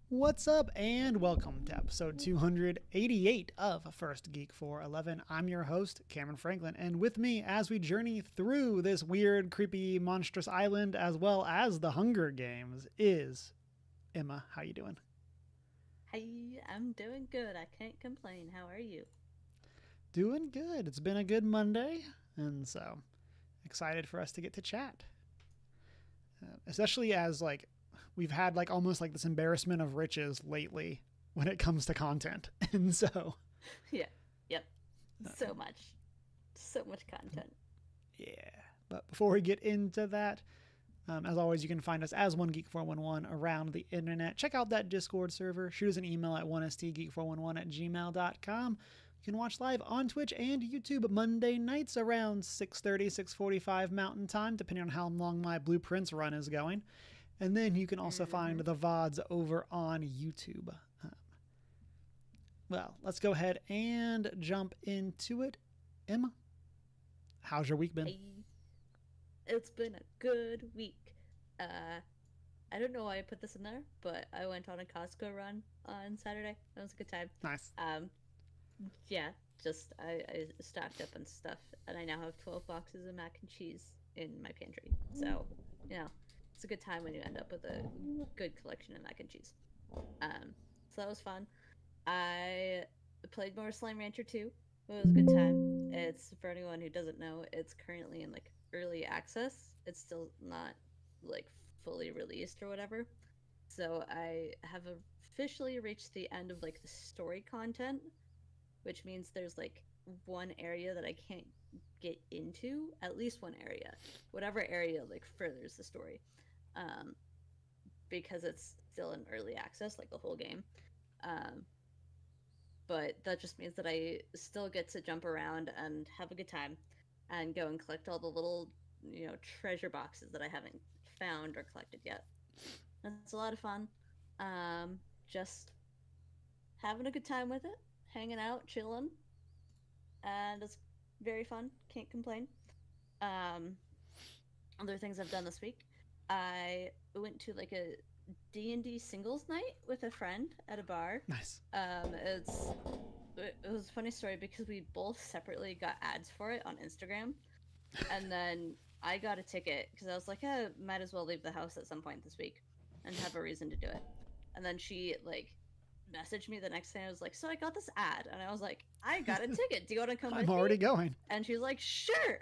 What's up, and welcome to episode 288 of First Geek 411. I'm your host, Cameron Franklin, and with me as we journey through this weird, creepy, monstrous island as well as the Hunger Games is Emma. How you doing? Hey, I'm doing good. I can't complain. How are you? Doing good. It's been a good Monday, and so excited for us to get to chat. Especially as we've had almost this embarrassment of riches lately when it comes to content, and so Yeah, yep. So much. So much content. yeah. But before we get into that, as always, you can find us as One Geek 411 around the internet. Check out that Discord server. Shoot us an email at 1stgeek411 at gmail.com. You can watch live on Twitch and YouTube Monday nights around 6:30, 6:45 Mountain Time, depending on how long my Blueprints run is going. And then you can also find Mm-hmm. the VODs over on YouTube. Well, let's go ahead and jump into it. Emma, how's your week been? Hey, it's been a good week. Uh, I don't know why I put this in there, but I went on a Costco run on Saturday. That was a good time. Nice. Um, yeah, just I stocked up on stuff, and I now have 12 boxes of mac and cheese in my pantry. So, you know, it's a good time when you end up with a good collection of mac and cheese. So that was fun. I played more Slime Rancher 2. It was a good time. It's for anyone who doesn't know, it's currently in early access. It's still not like fully released or whatever. So I have officially reached the end of the story content, which means there's one area that I can't get into, at least one area. Whatever area furthers the story. Um because it's still in early access, like the whole game. Um but that just means that I still get to jump around and have a good time and go and collect all the little, treasure boxes that I haven't found or collected yet. It's a lot of fun. Just having a good time with it, hanging out, chilling, and it's very fun. Can't complain. Um, Other things I've done this week, I went to a D&D singles night with a friend at a bar. Nice. It was a funny story because we both separately got ads for it on Instagram, and then I got a ticket because I was like, might as well leave the house at some point this week and have a reason to do it. And then she messaged me the next day. I was like, so I got this ad, and I was like, I got a ticket. Do you want to come I'm with me? already going. And she's like, sure.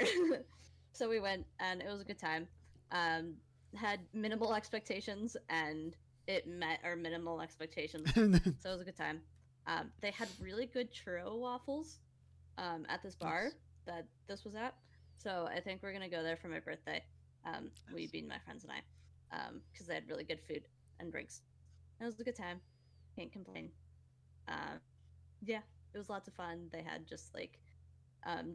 So we went, and it was a good time. Um, had minimal expectations, and it met our minimal expectations. So it was a good time. They had really good churro waffles at this bar Nice. that this was at. So I think we're gonna go there for my birthday. We Nice. being my friends and I, because they had really good food and drinks. It was a good time. Can't complain. Um, yeah, it was lots of fun. They had just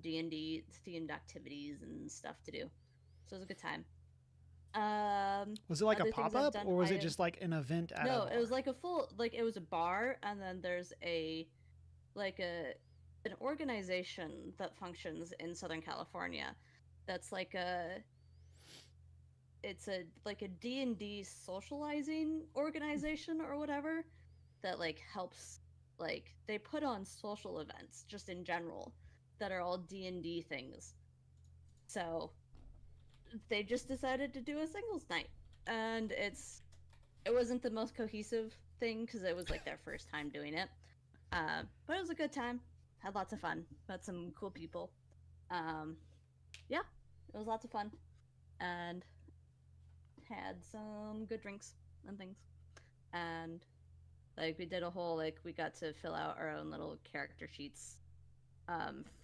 D&D themed activities and stuff to do. So it was a good time. Was it like a Other things pop I've up, done, or was I it have just like an event at a no. It was bar? like a full it was a bar, and then there's a like a an organization that functions in Southern California. That's it's a D&D socializing organization or whatever that helps, they put on social events just in general that are all D&D things. So they just decided to do a singles night, and it wasn't the most cohesive thing because it was their first time doing it. But it was a good time. Had lots of fun. Met some cool people. Um, yeah, it was lots of fun, and had some good drinks and things. And we did a whole we got to fill out our own little character sheets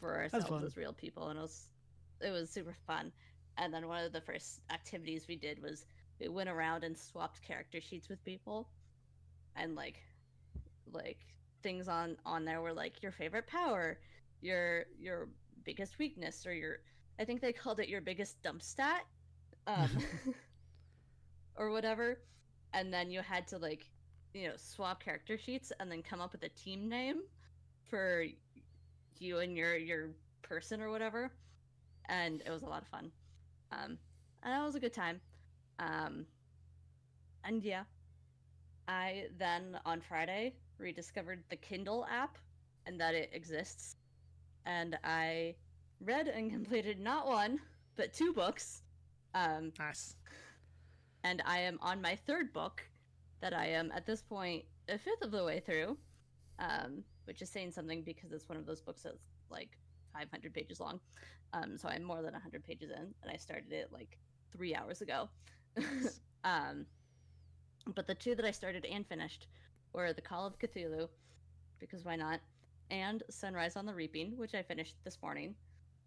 for That's ourselves fun. as real people, and it was super fun. And then one of the first activities we did was we went around and swapped character sheets with people, and like things on there were your favorite power, your biggest weakness, or your, I think they called it your biggest dump stat, um or whatever. And then you had to swap character sheets and then come up with a team name for you and your person or whatever. And it was a lot of fun. And that was a good time. um and yeah, I then on Friday rediscovered the Kindle app and that it exists. And I read and completed not one, but 2 books. Nice. And I am on my 3rd book that I am at this point a fifth of the way through, which is saying something because it's one of those books that's like 500 pages long. So I'm more than 100 pages in, and I started it like 3 hours ago. Nice. But the 2 that I started and finished were The Call of Cthulhu, because why not, and Sunrise on the Reaping, which I finished this morning.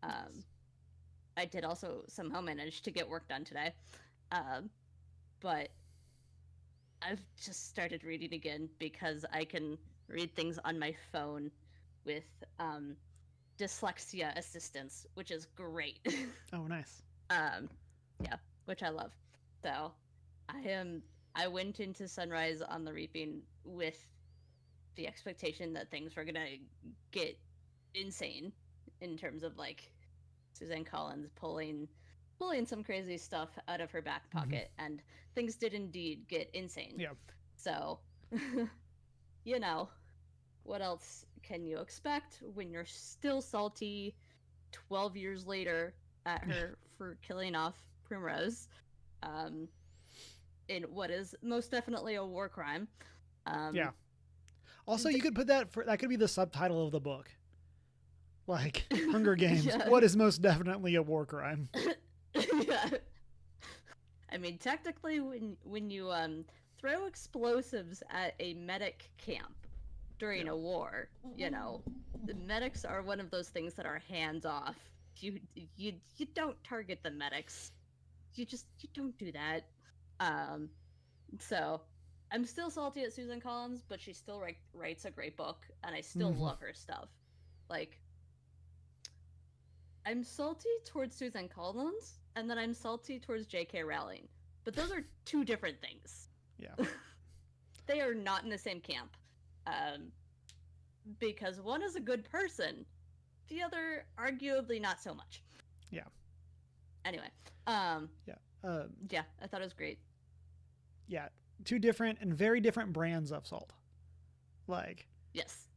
I did also somehow manage to get work done today. But I've just started reading again because I can read things on my phone with dyslexia assistance, which is great. Oh, nice. Yeah, which I love. So I went into Sunrise on the Reaping with the expectation that things were gonna get insane in terms of like Suzanne Collins pulling some crazy stuff out of her back pocket, and things did indeed get insane. Yeah. So, what else can you expect when you're still salty 12 years later at her for killing off Primrose, in what is most definitely a war crime. Yeah. Also, you could put that could be the subtitle of the book. Like, Hunger Games, what is most definitely a war crime? Yeah. I mean, technically, when you throw explosives at a medic camp during a war, the medics are one of those things that are hands off. You don't target the medics. You don't do that. So I'm still salty at Susan Collins, but she still writes a great book, and I still love her stuff. Like, I'm salty towards Susan Collins, and then I'm salty towards J.K. Rowling. But those are 2 different things. Yeah. They are not in the same camp. Because one is a good person, the other arguably not so much. Yeah. Anyway. Yeah. I thought it was great. Yeah. 2 different and very different brands of salt. Like. Yes.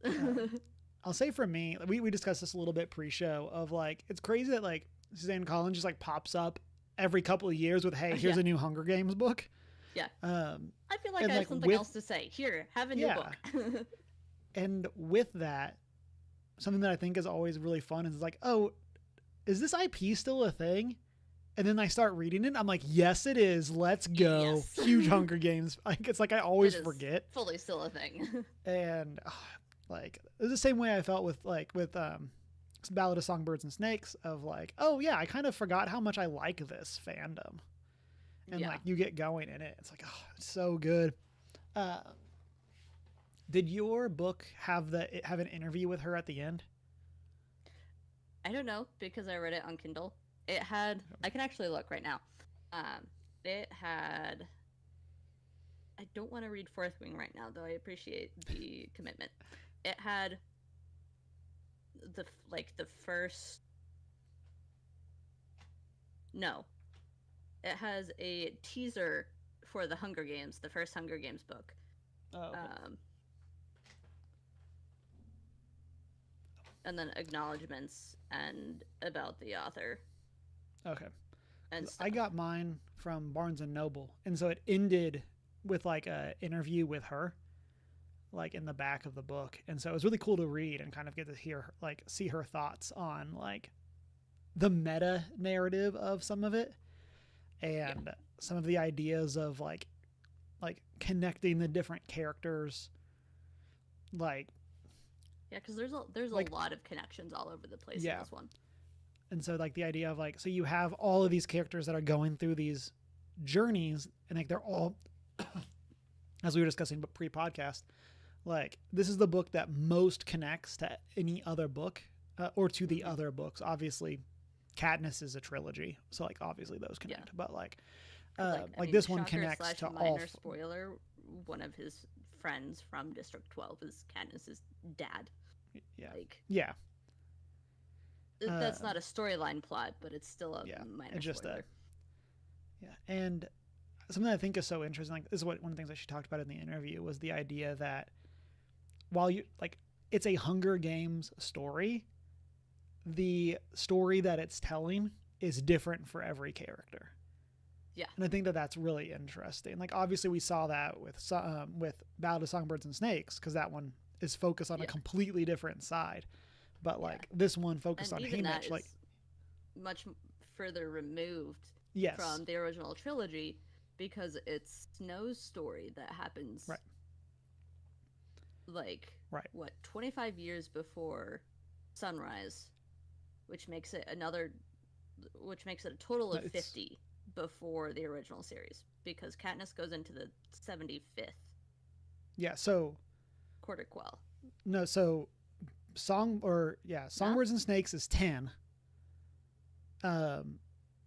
I'll say for me, we discussed this a little bit pre-show of like, it's crazy that like Suzanne Collins just like pops up every couple of years with, hey, here's a new Hunger Games book. Yeah. I feel like I have something else to say. Here, have a new book. And with that, something that I think is always really fun is like, oh, is this IP still a thing? And then I start reading it. I'm like, yes, it is. Let's go. Yes. Huge Hunger Games. Like, it's like I always forget. Fully still a thing. And like, it was the same way I felt with Ballad of Songbirds and Snakes of like, oh yeah, I kind of forgot how much I like this fandom. And like, you get going in it. It's like, oh, it's so good. Did your book have an interview with her at the end? I don't know, because I read it on Kindle. It had, I can actually look right now. It had, I don't want to read Fourth Wing right now, though I appreciate the commitment. It had the first, no. It has a teaser for the Hunger Games, the first Hunger Games book. Oh, okay. And then acknowledgments and about the author. Okay. And I got mine from Barnes and Noble, and so it ended with like a interview with her, like in the back of the book, and so it was really cool to read and kind of get to see her thoughts on like the meta narrative of some of it, and some of the ideas of like connecting the different characters, like. Yeah, because there's a lot of connections all over the place in this one. And so like the idea of like, so you have all of these characters that are going through these journeys, and like they're all, as we were discussing pre-podcast, like this is the book that most connects to any other book or to the other books. Obviously, Katniss is a trilogy, so like obviously those connect. But like this one connects to all. Spoiler: one of his friends from District 12 is Katniss's dad. Yeah. That's not a storyline plot, but it's still a minor spoiler. And something I think is so interesting, like this is what one of the things that she talked about in the interview, was the idea that while you like it's a Hunger Games story, the story that it's telling is different for every character. Yeah. And I think that that's really interesting. Like obviously we saw that with Battle of Songbirds and Snakes, because that one is focused on a completely different side. But like this one focused and on even Haymitch, that like is much further removed yes, from the original trilogy, because it's Snow's story that happens right, like right, what 25 years before Sunrise, which makes it a total of 50 before the original series, because Katniss goes into the 75th. Yeah, so quarter quell. No, so Songbirds and Snakes is 10.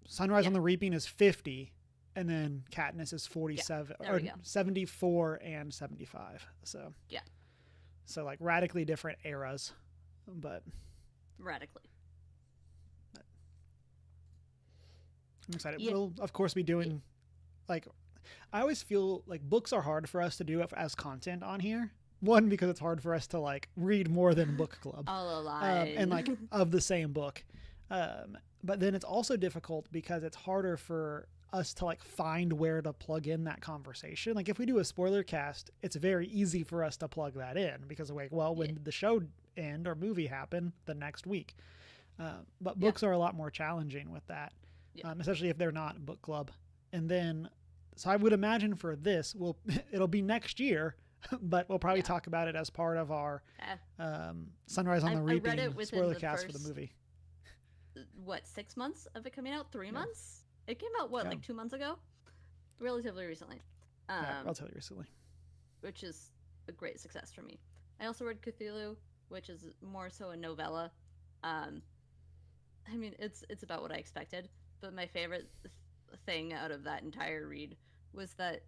Sunrise on the Reaping is 50, and then Katniss is 47 or 74 and 75. So so like radically different eras, but radically. I'm excited. We'll of course be doing like I always feel like books are hard for us to do as content on here. One, because it's hard for us to like read more than book club, all alive, and like of the same book. But then it's also difficult because it's harder for us to like find where to plug in that conversation. Like if we do a spoiler cast, it's very easy for us to plug that in because like, well, when did the show end or movie happen the next week? But books are a lot more challenging with that, especially if they're not book club. And then, so I would imagine for this, it'll be next year. But we'll probably talk about it as part of our Sunrise on the Reaping spoiler cast for the movie. 6 months of it coming out? 3 months? It came out like 2 months ago? Relatively recently. Relatively recently. Which is a great success for me. I also read Cthulhu, which is more so a novella. I mean, it's about what I expected, but my favorite thing out of that entire read was that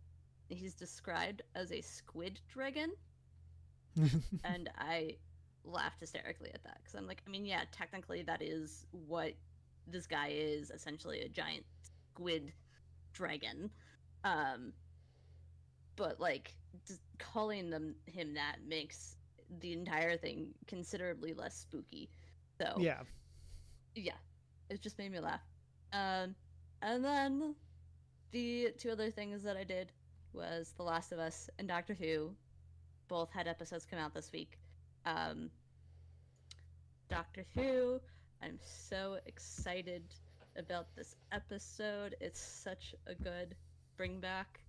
he's described as a squid dragon, and I laughed hysterically at that because I'm like, I mean, yeah, technically that is what this guy is, essentially a giant squid dragon, but like just calling him that makes the entire thing considerably less spooky. So yeah, it just made me laugh. And then the two other things that I did was The Last of Us and Doctor Who. Both had episodes come out this week. Doctor Who, I'm so excited about this episode. It's such a good bring back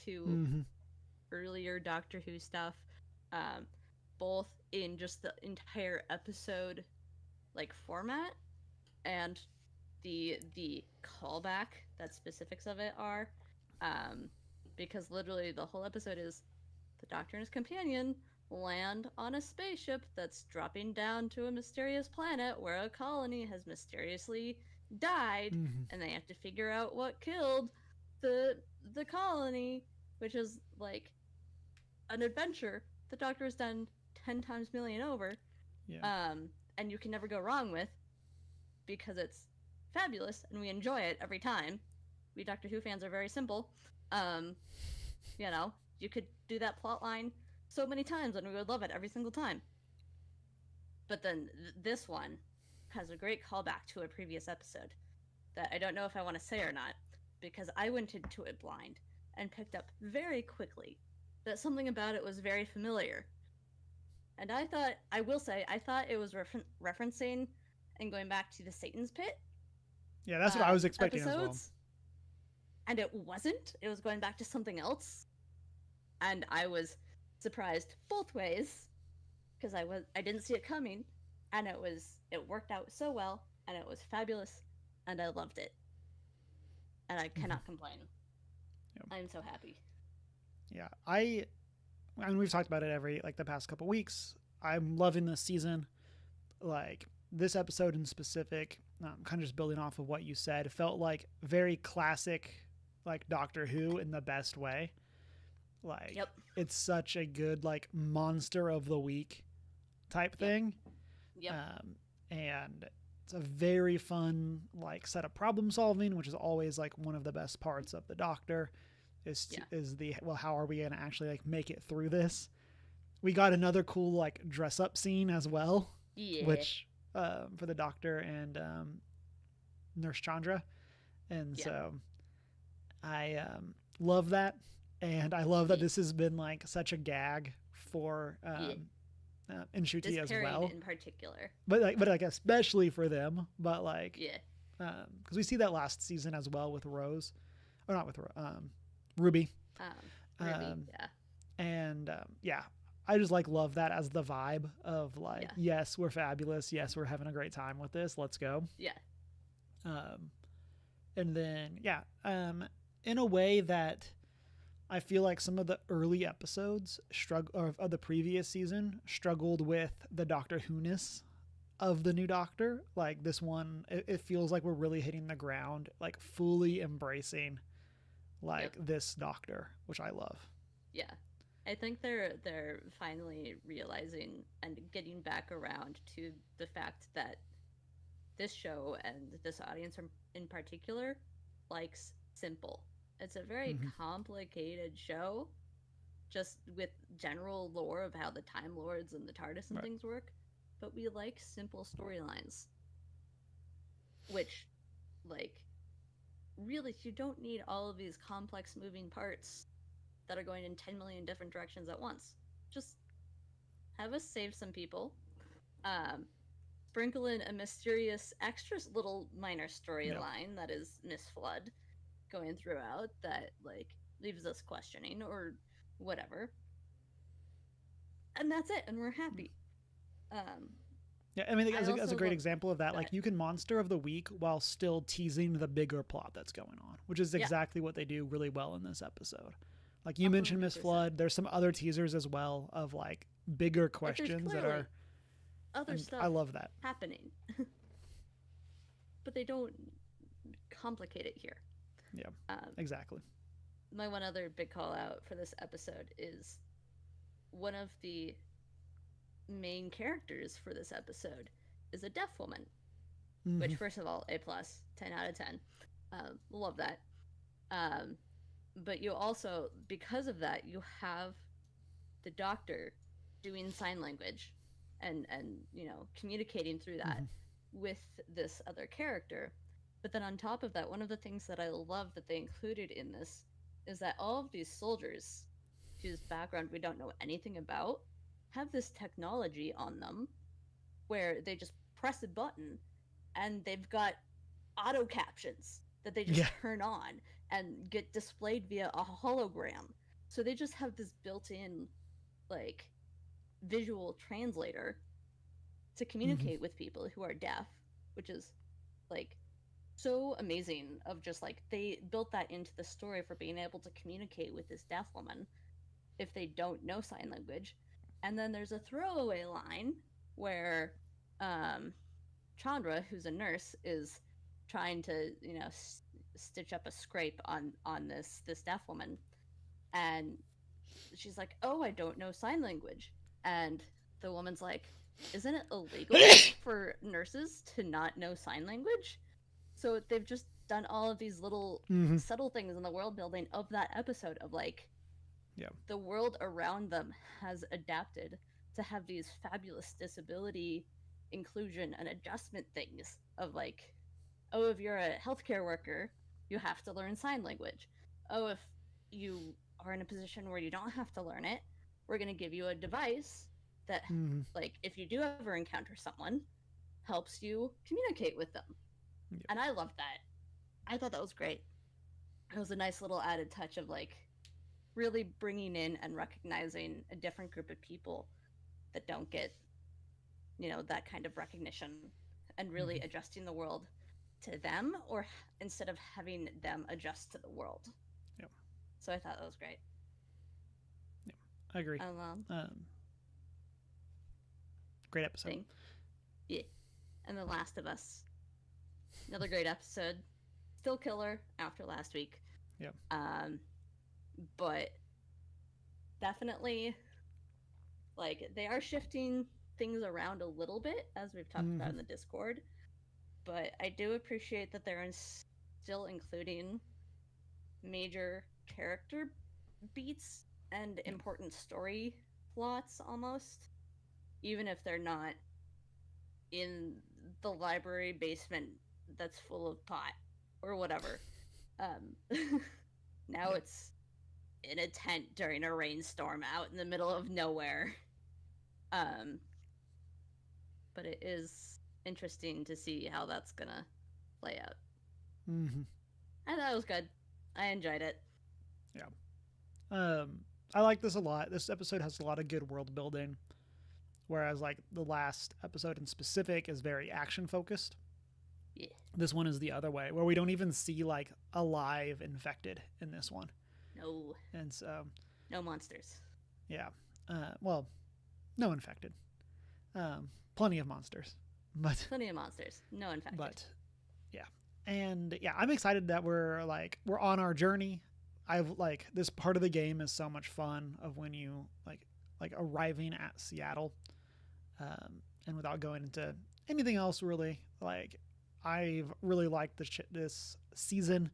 to earlier Doctor Who stuff, both in just the entire episode like format and the callback that specifics of it are, because literally the whole episode is the Doctor and his companion land on a spaceship that's dropping down to a mysterious planet where a colony has mysteriously died, and they have to figure out what killed the colony, which is like an adventure the Doctor has done 10 times million over, and you can never go wrong with, because it's fabulous and we enjoy it every time. We Doctor Who fans are very simple. You know, you could do that plot line so many times and we would love it every single time. But then this one has a great callback to a previous episode that I don't know if I want to say or not, because I went into it blind and picked up very quickly that something about it was very familiar. And I thought it was referencing and going back to the Satan's Pit. Yeah, that's what I was expecting episodes, as well. And it wasn't. It was going back to something else. And I was surprised both ways, because I didn't see it coming, and it worked out so well, and it was fabulous, and I loved it. And I cannot complain. Yep. I'm so happy. Yeah, I mean, we've talked about it the past couple weeks. I'm loving this season. Like this episode in specific, kind of just building off of what you said, it felt like very classic, like Doctor Who in the best way. Like it's such a good like monster of the week type thing. And it's a very fun like set of problem solving, which is always like one of the best parts of the Doctor. Yeah. is the, well, how are we going to actually like make it through this? We got another cool like dress up scene as well, Yeah. which for the doctor and Nurse Chandra, and Yeah. so I love that, and I love that Yeah. this has been like such a gag for Yeah. Inshuti This as pairing well, in particular. but like especially for them, but like Yeah. because we see that last season as well with Rose, or not with Ruby, Ruby. um, Yeah. and yeah, I just like love that as the vibe of like, Yeah. yes, we're fabulous, yes, we're having a great time with this, let's go. Yeah. um, and then yeah, in a way that I feel like some of the early episodes of the previous season struggled with the Doctor Who-ness of the new Doctor. Like this one, it feels like we're really hitting the ground, like fully embracing like Yep. this Doctor, which I love. Yeah. I think they're finally realizing and getting back around to the fact that this show and this audience in particular likes simple. It's a very Mm-hmm. complicated show, just with general lore of how the Time Lords and the TARDIS and Right. things work, but we like simple storylines, which, like, really, you don't need all of these complex moving parts that are going in 10 million different directions at once. Just have us save some people, um, sprinkle in a mysterious extra little minor Yeah. storyline that is Miss Flood going throughout that like leaves us questioning or whatever, and that's it, and we're happy. um Yeah, I mean, I as a also great love example of that, like that. you can Monster of the Week while still teasing the bigger plot that's going on, which is Yeah, exactly what they do really well in this episode. Like you mentioned Miss 100%. Flood, there's some other teasers as well of like bigger Like there's questions that clearly are, other and I stuff love that. happening, but they don't complicate it here. Yeah, um exactly. my one other big call out for this episode is one of the main characters for this episode is a deaf woman, Mm-hmm. which first of all, A plus, 10 out of 10. Love that. um, but you also, because of that, you have the doctor doing sign language and communicating through that Mm-hmm. with this other character. But then on top of that, one of the things that I love that they included in this is that all of these soldiers whose background we don't know anything about have this technology on them where they just press a button and they've got auto captions that they just Yeah. turn on and get displayed via a hologram. So they just have this built-in like visual translator to Mm-hmm. communicate with people who are deaf, which is like so amazing. Of just like they built that into the story for being able to communicate with this deaf woman if they don't know sign language. And then there's a throwaway line where um, Chandra, who's a nurse, is trying to stitch up a scrape on this deaf woman, and she's like, "Oh, I don't know sign language," and the woman's like, "Isn't it illegal for nurses to not know sign language?" So they've just done all of these little Mm-hmm. subtle things in the world building of that episode of like Yeah. the world around them has adapted to have these fabulous disability inclusion and adjustment things of like, oh, if you're a healthcare worker, you have to learn sign language. Oh, if you are in a position where you don't have to learn it, we're going to give you a device that, Mm-hmm. like, if you do ever encounter someone, helps you communicate with them. Yeah. And I loved that. I thought that was great. It was a nice little added touch of like really bringing in and recognizing a different group of people that don't get that kind of recognition, and really Mm-hmm. adjusting the world to them, or instead of having them adjust to the world. Yeah. So I thought that was great. Yeah. I agree. um Great episode. thing. Yeah. And The Last of Us, another great episode. Still killer after last week. Yeah. But definitely, like, they are shifting things around a little bit, as we've talked Mm-hmm. about in the Discord. But I do appreciate that they're still including major character beats and important story plots almost, even if they're not in the library basement that's full of pot or whatever. Now it's in a tent during a rainstorm out in the middle of nowhere. Um, but it is interesting to see how that's gonna play out. Mm-hmm. I thought it was good. I enjoyed it. Yeah. I like this a lot. This episode has a lot of good world building, whereas like the last episode in specific is very action focused. Yeah. This one is the other way, where we don't even see like a live infected in this one. No. And so, no monsters. Yeah. Well, no infected. Plenty of monsters, but plenty of monsters. No infected. But yeah, and yeah, I'm excited that we're on our journey. I've like this part of the game is so much fun of when you like arriving at Seattle, and without going into anything else really, like I've really liked this season,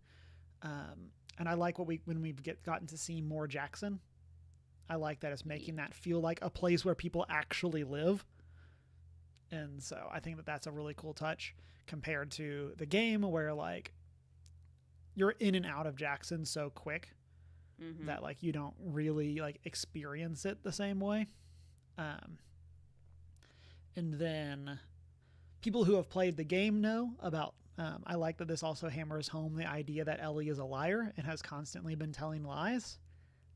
and I like when we've gotten to see more Jackson. I like that it's making that feel like a place where people actually live. And so I think that that's a really cool touch compared to the game where like you're in and out of Jackson so quick that like you don't really like experience it the same way. And then people who have played the game know about I like that this also hammers home the idea that Ellie is a liar and has constantly been telling lies.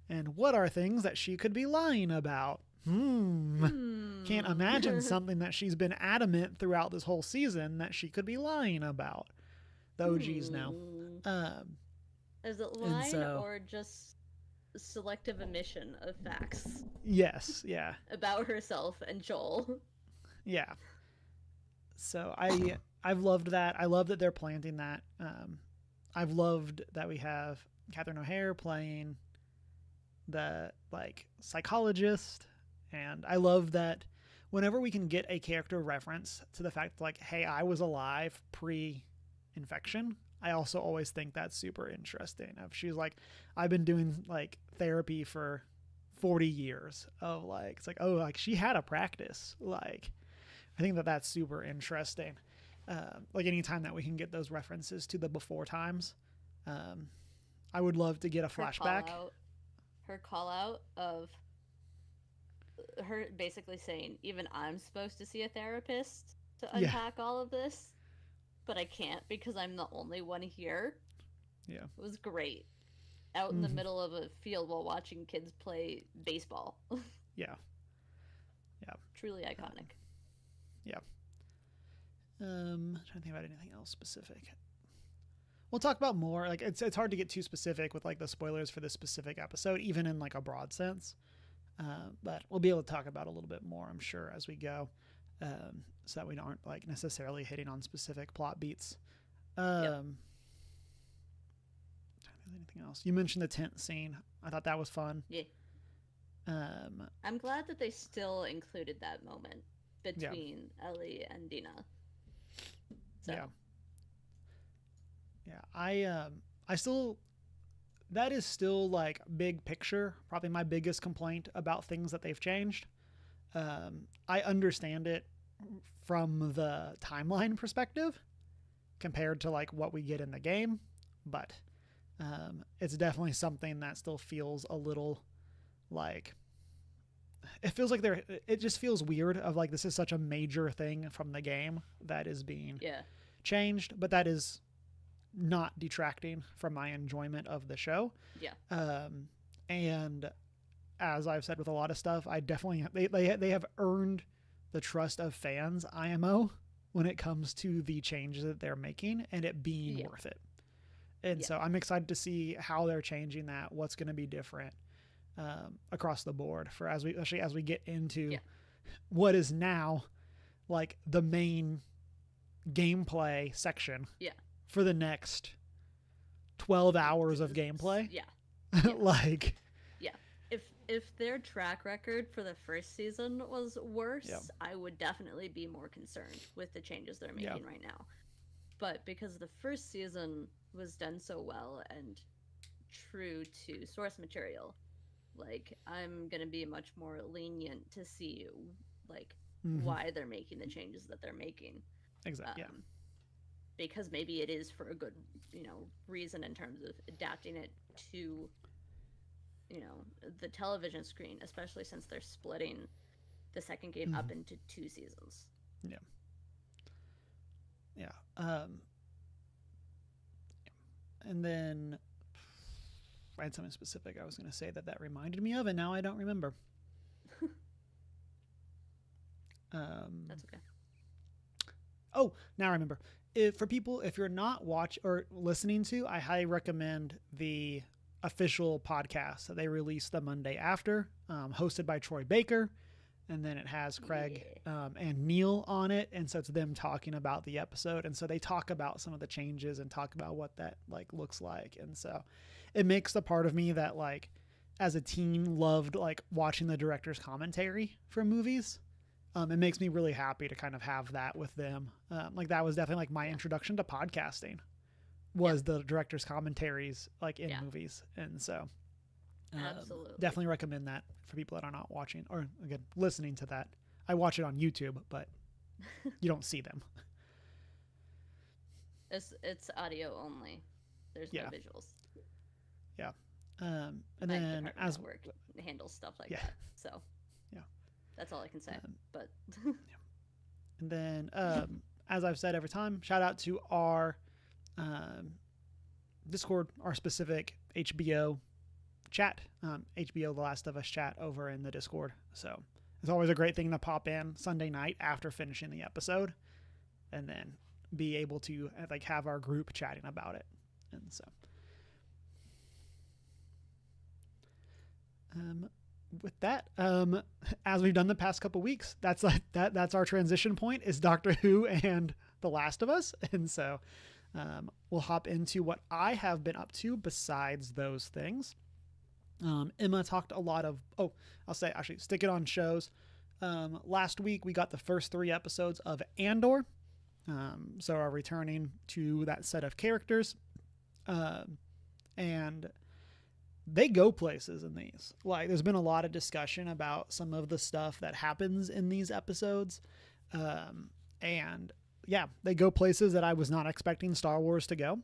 And what are things that she could be lying about? Can't imagine something that she's been adamant throughout this whole season that she could be lying about. The OGs know. Is it lying or just selective omission of facts? Yes, yeah. About herself and Joel. Yeah. So I've loved that. I love that they're planting that. I've loved that we have Catherine O'Hare playing the like psychologist, and I love that whenever we can get a character reference to the fact like, hey, I was alive pre-infection, I also always think that's super interesting. If she's like, I've been doing like therapy for 40 years of like, it's like, oh, like she had a practice. Like, I think that that's super interesting. Like anytime that we can get those references to the before times, I would love to get a flashback. Her call out of her basically saying, even I'm supposed to see a therapist to unpack all of this, but I can't because I'm the only one here. Yeah. It was great. Out in the middle of a field while watching kids play baseball. Yeah. Yeah. Truly iconic. Yeah. Trying to think about anything else specific. We'll talk about more. Like it's hard to get too specific with like the spoilers for this specific episode, even in like a broad sense. But we'll be able to talk about a little bit more, I'm sure, as we go, so that we aren't like necessarily hitting on specific plot beats. Anything else? You mentioned the tent scene. I thought that was fun. Yeah. I'm glad that they still included that moment between Ellie and Dina. So. Yeah. Yeah, I still, that is still like big picture, probably my biggest complaint about things that they've changed. I understand it from the timeline perspective compared to like what we get in the game, but it's definitely something that still feels a little like, it feels like it just feels weird of like, this is such a major thing from the game that is being changed, but that is not detracting from my enjoyment of the show. Yeah. And as I've said with a lot of stuff, I definitely they have earned the trust of fans, IMO, when it comes to the changes that they're making and it being worth it. And so I'm excited to see how they're changing that, what's going to be different across the board for as we get into what is now like the main gameplay section. Yeah. For the next 12 hours of gameplay. Yeah. Like. Yeah. If their track record for the first season was worse, I would definitely be more concerned with the changes they're making right now. But because the first season was done so well and true to source material. Like, I'm gonna be much more lenient to see, like, why they're making the changes that they're making. Exactly. Because maybe it is for a good, reason in terms of adapting it to, the television screen, especially since they're splitting the second game up into 2 seasons. Yeah. Yeah. And then I had something specific I was going to say that reminded me of, and now I don't remember. That's okay. Oh, now I remember. For people, if you're not listening to, I highly recommend the official podcast that they release the Monday after, hosted by Troy Baker. And then it has Craig and Neil on it. And so it's them talking about the episode. And so they talk about some of the changes and talk about what that like looks like. And so it makes the part of me that like as a teen loved like watching the director's commentary for movies. It makes me really happy to kind of have that with them. Like that was definitely like my introduction to podcasting was the director's commentaries like in movies. And so absolutely definitely recommend that for people that are not watching or again listening to that. I watch it on YouTube, but you don't see them. It's audio only. There's no visuals. Yeah. And then as work handles stuff like that. So that's all I can say. But and then as I've said every time, shout out to our Discord, our specific HBO chat, HBO The Last of Us chat over in the Discord. So it's always a great thing to pop in Sunday night after finishing the episode and then be able to like have our group chatting about it. And so with that, as we've done the past couple weeks, that's our transition point is Doctor Who and The Last of Us. And so we'll hop into what I have been up to besides those things. Emma talked a lot of, I'll say actually stick it on shows. Last week we got the first 3 episodes of Andor. So are returning to that set of characters. And they go places in these. Like there's been a lot of discussion about some of the stuff that happens in these episodes. And yeah, they go places that I was not expecting Star Wars to go.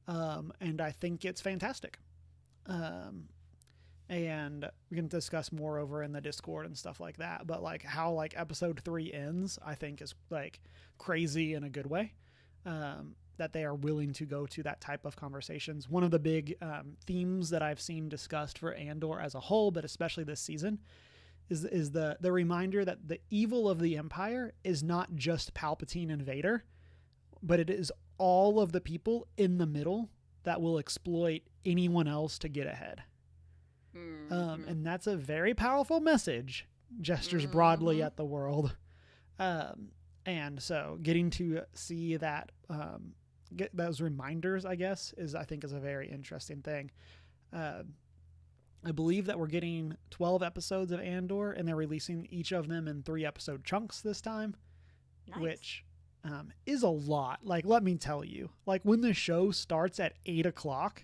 And I think it's fantastic. And we can discuss more over in the Discord and stuff like that. But like how like episode 3 ends, I think is like crazy in a good way. That they are willing to go to that type of conversations. One of the big themes that I've seen discussed for Andor as a whole, but especially this season, is the reminder that the evil of the Empire is not just Palpatine and Vader, but it is all of the people in the middle that will exploit anyone else to get ahead. And that's a very powerful message, gestures broadly at the world. And so getting to see that, get those reminders, I guess, I think is a very interesting thing. I believe that we're getting 12 episodes of Andor and they're releasing each of them in 3 episode chunks this time, which is a lot. Like, let me tell you, like when the show starts at 8:00,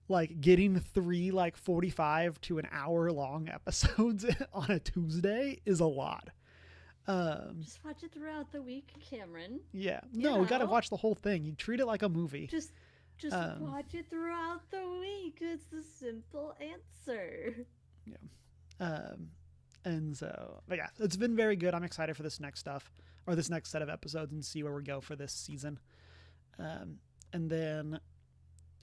like getting 3 like 45 to an hour long episodes on a Tuesday is a lot. Just watch it throughout the week, Cameron. Yeah. No, we got to watch the whole thing. You treat it like a movie. Just watch it throughout the week. It's the simple answer. Yeah. And so, but yeah, it's been very good. I'm excited for this next stuff or this next set of episodes and see where we go for this season. And then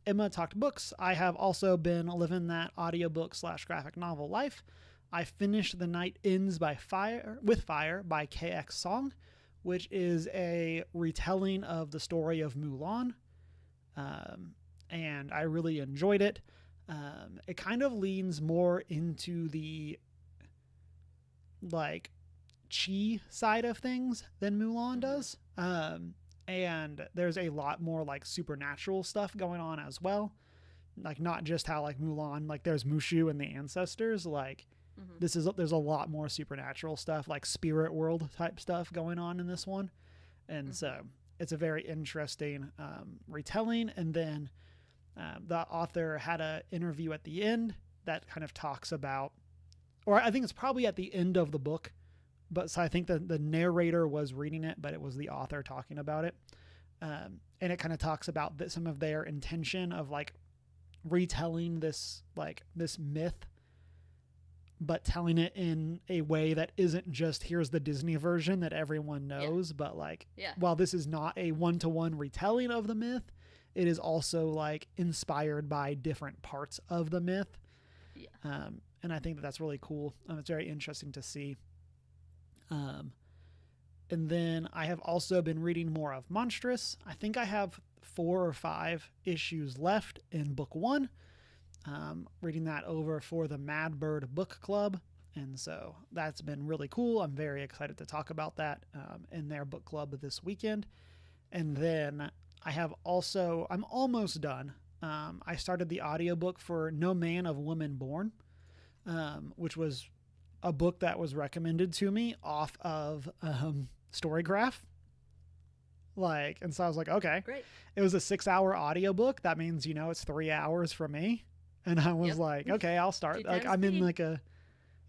Emma talked books. I have also been living that audiobook / graphic novel life. I finished The Night Ends with Fire by KX Song, which is a retelling of the story of Mulan. And I really enjoyed it. It kind of leans more into the like chi side of things than Mulan does. And there's a lot more like supernatural stuff going on as well. Like not just how like Mulan, like there's Mushu and the ancestors, like there's a lot more supernatural stuff, like spirit world type stuff going on in this one. And so it's a very interesting retelling. And then The author had an interview at the end that kind of talks about, or I think it's probably at the end of the book, but so I think the narrator was reading it, but it was the author talking about it. And it kind of talks about some of their intention of like retelling this myth, but telling it in a way that isn't just here's the Disney version that everyone knows, but like, while this is not a one-to-one retelling of the myth, it is also like inspired by different parts of the myth. And I think that's really cool. It's very interesting to see. And then I have also been reading more of Monstrous. I think I have 4 or 5 issues left in book 1. Reading that over for the Mad Bird Book Club. And so that's been really cool. I'm very excited to talk about that in their book club this weekend. And then I'm almost done. I started the audiobook for No Man of Woman Born, which was a book that was recommended to me off of Storygraph. And so I was like, okay, great. It was a 6-hour audiobook. That means, it's 3 hours for me. And I was like, okay, I'll start. I'm in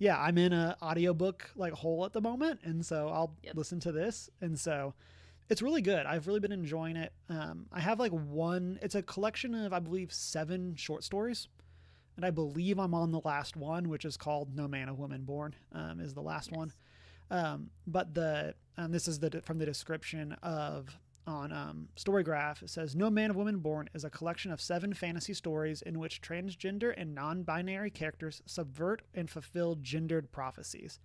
I'm in a audiobook hole at the moment. And so I'll listen to this. And so it's really good. I've really been enjoying it. I have it's a collection of, I believe, 7 short stories. And I believe I'm on the last one, which is called No Man of Woman Born, is the last one. But this is from the description on Storygraph. It says, No Man of Woman Born is a collection of 7 fantasy stories in which transgender and non-binary characters subvert and fulfill gendered prophecies.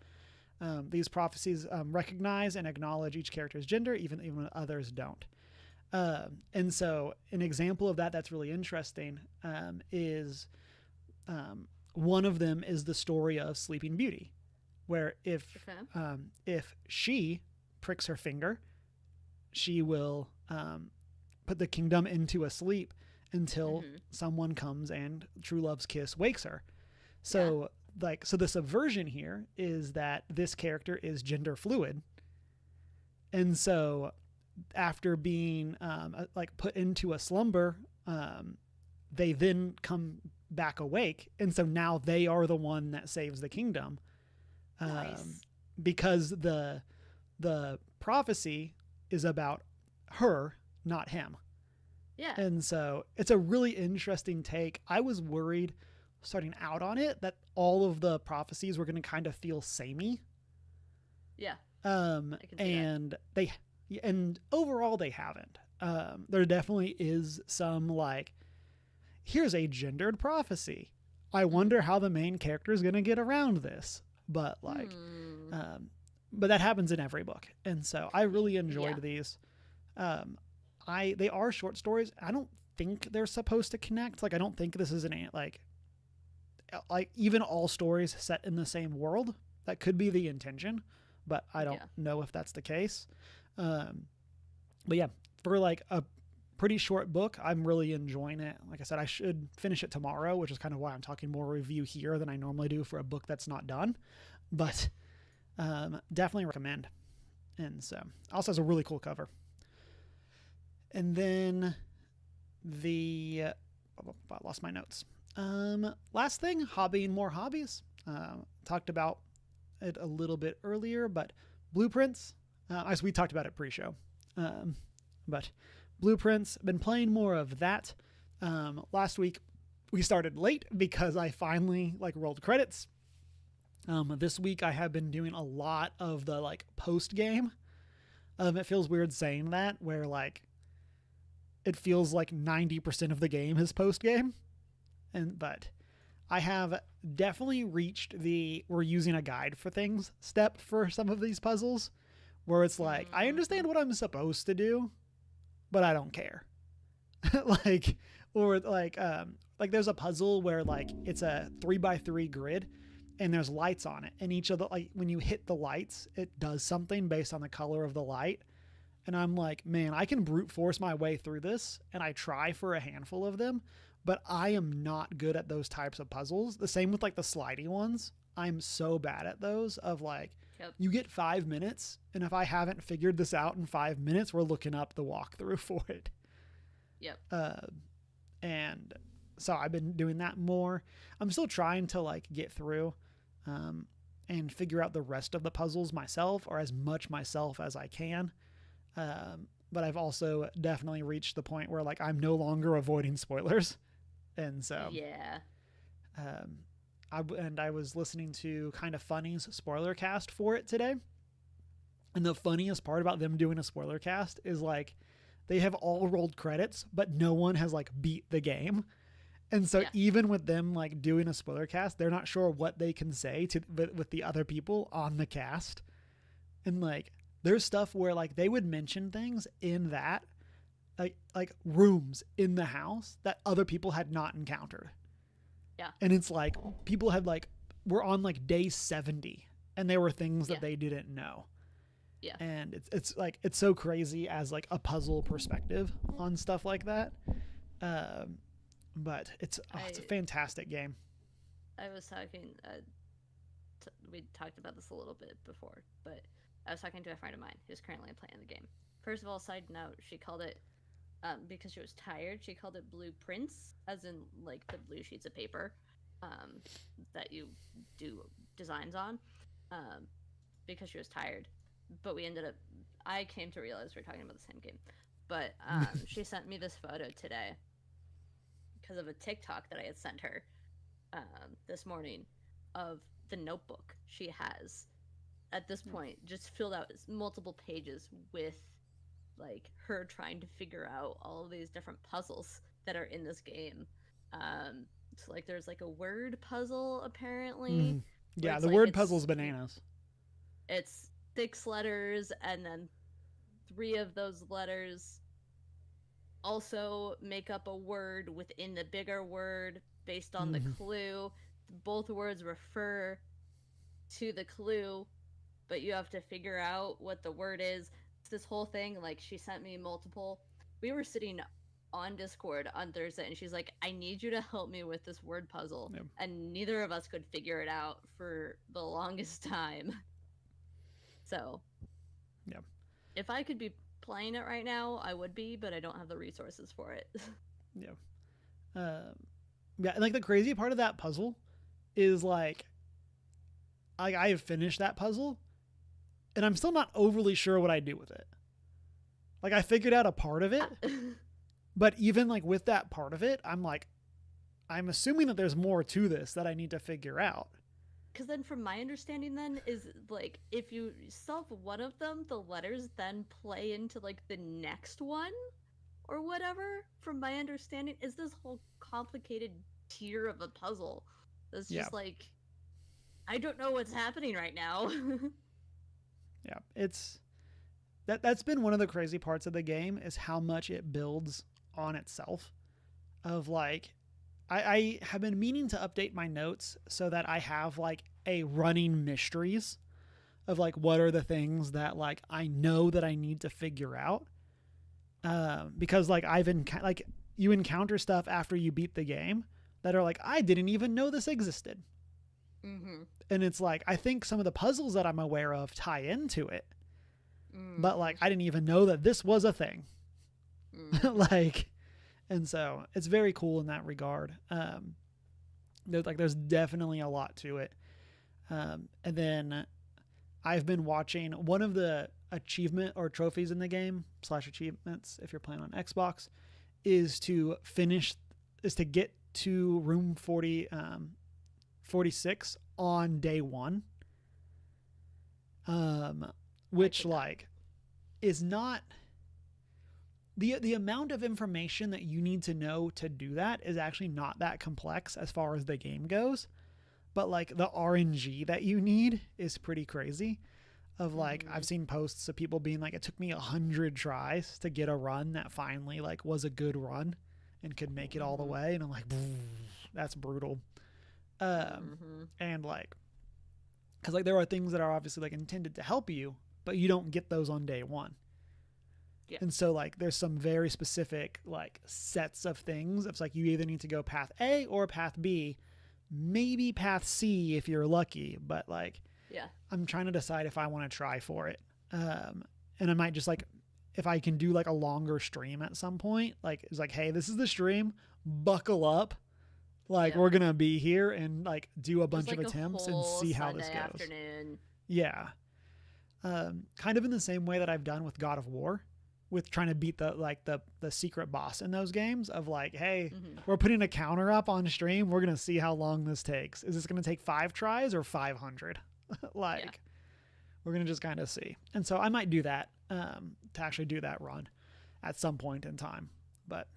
These prophecies recognize and acknowledge each character's gender, even when others don't. And so an example of that's really interesting is one of them is the story of Sleeping Beauty, where if she pricks her finger, she will put the kingdom into a sleep until someone comes and true love's kiss wakes her. So so the subversion here is that this character is gender fluid. And so after being put into a slumber, they then come back awake. And so now they are the one that saves the kingdom. Nice. Because the prophecy is about her, not him. Yeah. And so it's a really interesting take. I was worried starting out on it that all of the prophecies were going to kind of feel samey. Yeah. And overall they haven't. There definitely is some here's a gendered prophecy. I wonder how the main character is going to get around this. But but that happens in every book. And so I really enjoyed these. They are short stories. I don't think they're supposed to connect. I don't think this is even all stories set in the same world. That could be the intention, but I don't know if that's the case. But yeah, for a pretty short book, I'm really enjoying it. Like I said, I should finish it tomorrow, which is kind of why I'm talking more review here than I normally do for a book that's not done. But definitely recommend. And so also has a really cool cover. And then I lost my notes. Last thing, hobbying more hobbies. Talked about it a little bit earlier, but Blueprints, as we talked about it pre-show. But Blueprints, been playing more of that. Last week we started late because I finally rolled credits. This week I have been doing a lot of the post game. It feels weird saying that, where it feels like 90% of the game is post game. But I have definitely reached we're using a guide for things step for some of these puzzles, where it's I understand what I'm supposed to do, but I don't care. There's a puzzle where it's a 3x3 grid and there's lights on it, and each of the when you hit the lights, it does something based on the color of the light. And I'm like, man, I can brute force my way through this, and I try for a handful of them, but I am not good at those types of puzzles. The same with the slidey ones. I'm so bad at those of you get 5 minutes, and if I haven't figured this out in 5 minutes, we're looking up the walkthrough for it. Yep. And so I've been doing that more. I'm still trying to like get through and figure out the rest of the puzzles myself, or as much myself as I can. But I've also definitely reached the point where like I'm no longer avoiding spoilers. And so Yeah. I was listening to Kind of Funny's spoiler cast for it today. And the funniest part about them doing a spoiler cast is like they have all rolled credits, but no one has like beat the game. And so even with them like doing a spoiler cast, they're not sure what they can say to with the other people on the cast. And like there's stuff where like they would mention things in that like rooms in the house that other people had not encountered. Yeah. And it's like people had like were on like day 70 and there were things that they didn't know. Yeah. And it's like it's so crazy as like a puzzle perspective on stuff like that. But it's a fantastic game. I was talking we talked about this a little bit before, but I was talking to a friend of mine who's currently playing the game. First of all, side note, she called it because she was tired, she called it blueprints, as in like the blue sheets of paper that you do designs on, because she was tired. But I came to realize we're talking about the same game. But she sent me this photo today because of a TikTok that I had sent her this morning of the notebook she has at this point just filled out multiple pages with like her trying to figure out all of these different puzzles that are in this game. So like there's like a word puzzle apparently. Yeah, the word puzzle's bananas. It's 6 letters, and then 3 of those letters also make up a word within the bigger word based on the clue. Both words refer to the clue, but you have to figure out what the word is. It's this whole thing. Like, she sent me multiple. We were sitting on Discord on Thursday, and she's like, I need you to help me with this word puzzle. Yep. And neither of us could figure it out for the longest time. So, yeah, if I could be playing it right now, I would be, but I don't have the resources for it. Yeah. Yeah, like the crazy part of that puzzle is like I have finished that puzzle and I'm still not overly sure what I do with it. Like I figured out a part of it, but even like with that part of it, I'm assuming that there's more to this that I need to figure out. Because then from my understanding then is like if you solve one of them, the letters then play into like the next one or whatever. From my understanding is this whole complicated tier of a puzzle that's just like I don't know what's happening right now. Yeah, it's that's been one of the crazy parts of the game is how much it builds on itself. Of like I have been meaning to update my notes so that I have like a running mysteries of like what are the things that like I know that I need to figure out. Because like like you encounter stuff after you beat the game that are like I didn't even know this existed. Mm-hmm. And it's like I think some of the puzzles that I'm aware of tie into it, but like I didn't even know that this was a thing. Like. And so it's very cool in that regard. There's definitely a lot to it. And then I've been watching one of the achievement or trophies in the game / achievements, if you're playing on Xbox, is to get to room 46 on day 1. Which like is not. The amount of information that you need to know to do that is actually not that complex as far as the game goes. But like the RNG that you need is pretty crazy. Of like I've seen posts of people being like it took me 100 tries to get a run that finally like was a good run and could make it all the way, and I'm like that's brutal. And like cuz like there are things that are obviously like intended to help you, but you don't get those on day 1. Yeah. And so like there's some very specific like sets of things. It's like you either need to go path A or path B, maybe path C if you're lucky, but like I'm trying to decide if I want to try for it. And I might just like if I can do like a longer stream at some point, like it's like, hey, this is the stream, buckle up. Like we're going to be here and like do a bunch of attempts and see how this goes. Afternoon. Yeah. Kind of in the same way that I've done with God of War, with trying to beat the secret boss in those games of like, hey, we're putting a counter up on stream. We're going to see how long this takes. Is this going to take 5 tries or 500? We're going to just kind of see. And so I might do that, to actually do that run at some point in time, but,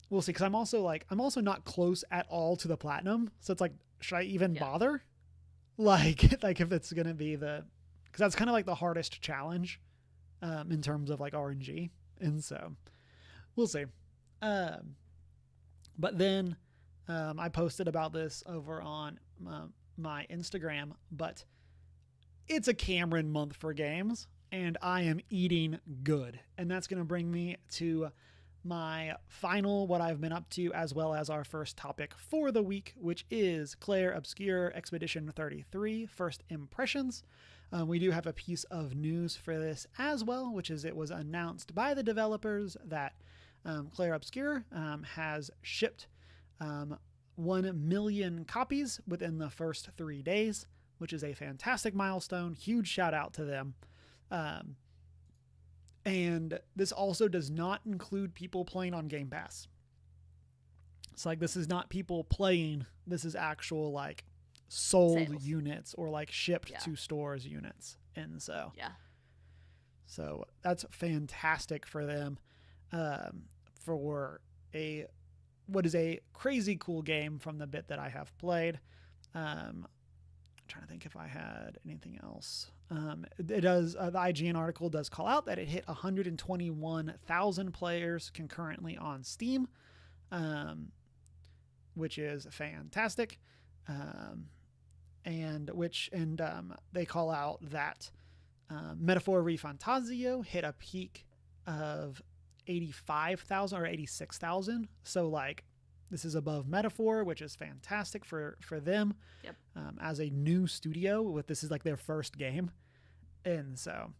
we'll see. Cause I'm also not close at all to the platinum. So it's like, should I even bother? Like if it's going to be cause that's kind of like the hardest challenge, in terms of like RNG. And so we'll see. But then, I posted about this over on, my Instagram, but it's a Cameron month for games and I am eating good. And that's going to bring me to my final, what I've been up to, as well as our first topic for the week, which is Clair Obscur Expedition 33 First Impressions. We do have a piece of news for this as well, which is it was announced by the developers that Clair Obscur has shipped 1 million copies within the first 3 days, which is a fantastic milestone. Huge shout out to them. And this also does not include people playing on Game Pass. It's like, this is not people playing. This is actual like sold sales units or like shipped to stores units. And so, so that's fantastic for them, for what is a crazy cool game from the bit that I have played. I'm trying to think if I had anything else. It does, the IGN article does call out that it hit 121,000 players concurrently on Steam, which is fantastic. And they call out that Metaphor Refantazio hit a peak of 85,000 or 86,000. So like, this is above Metaphor, which is fantastic for them. Yep. As a new studio, this is like their first game. And so,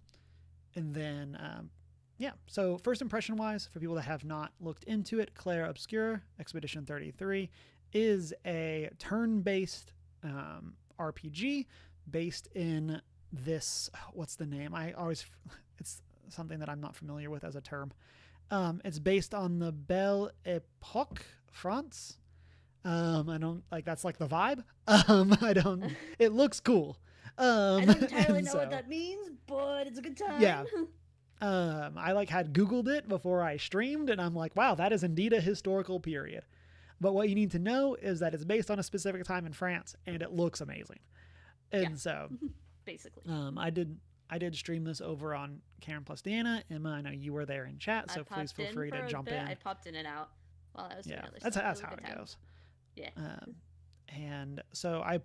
and then, so first impression wise, for people that have not looked into it, Clair Obscur Expedition 33 is a turn-based RPG based in this, what's the name? It's something that I'm not familiar with as a term. It's based on the Belle Epoque, France. I don't like, that's like the vibe. It looks cool. I don't entirely know what that means, but it's a good time. Yeah. I had Googled it before I streamed and I'm like, wow, that is indeed a historical period. But what you need to know is that it's based on a specific time in France and it looks amazing. And so basically, I did stream this over on Karen plus Deanna. Emma, I know you were there in chat, so please feel free to jump in. I popped in and out while I was doing other that's stuff. how it goes. Yeah. And so I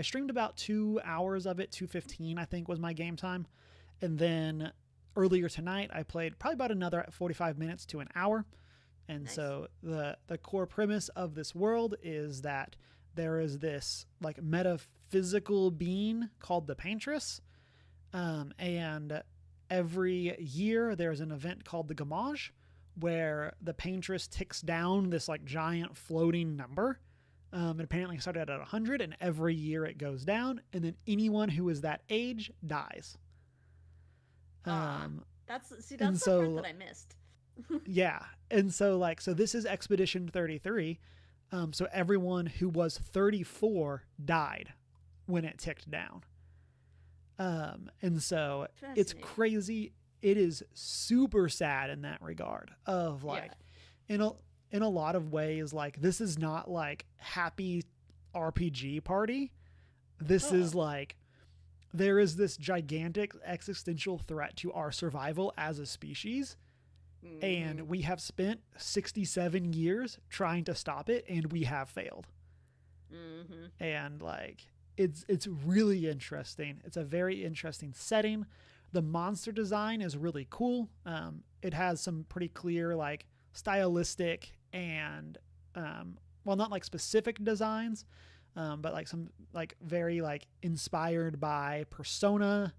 streamed about 2 hours of it, 2:15 I think was my game time. And then earlier tonight I played probably about another 45 minutes to an hour. And so the core premise of this world is that there is this like metaphysical being called the Paintress. And every year there's an event called the Gamage where the Paintress ticks down this like giant floating number. It apparently started at 100 and every year it goes down. And then anyone who is that age dies. That's the part that I missed. Yeah. And so so this is Expedition 33. So everyone who was 34 died when it ticked down. And so it's crazy. It is super sad in that regard of like, in a lot of ways, like this is not like happy RPG party. This is like, there is this gigantic existential threat to our survival as a species. And we have spent 67 years trying to stop it and we have failed. And like, it's really interesting. It's a very interesting setting. The monster design is really cool. It has some pretty clear, like stylistic and, well, not like specific designs, but like some like very like inspired by Persona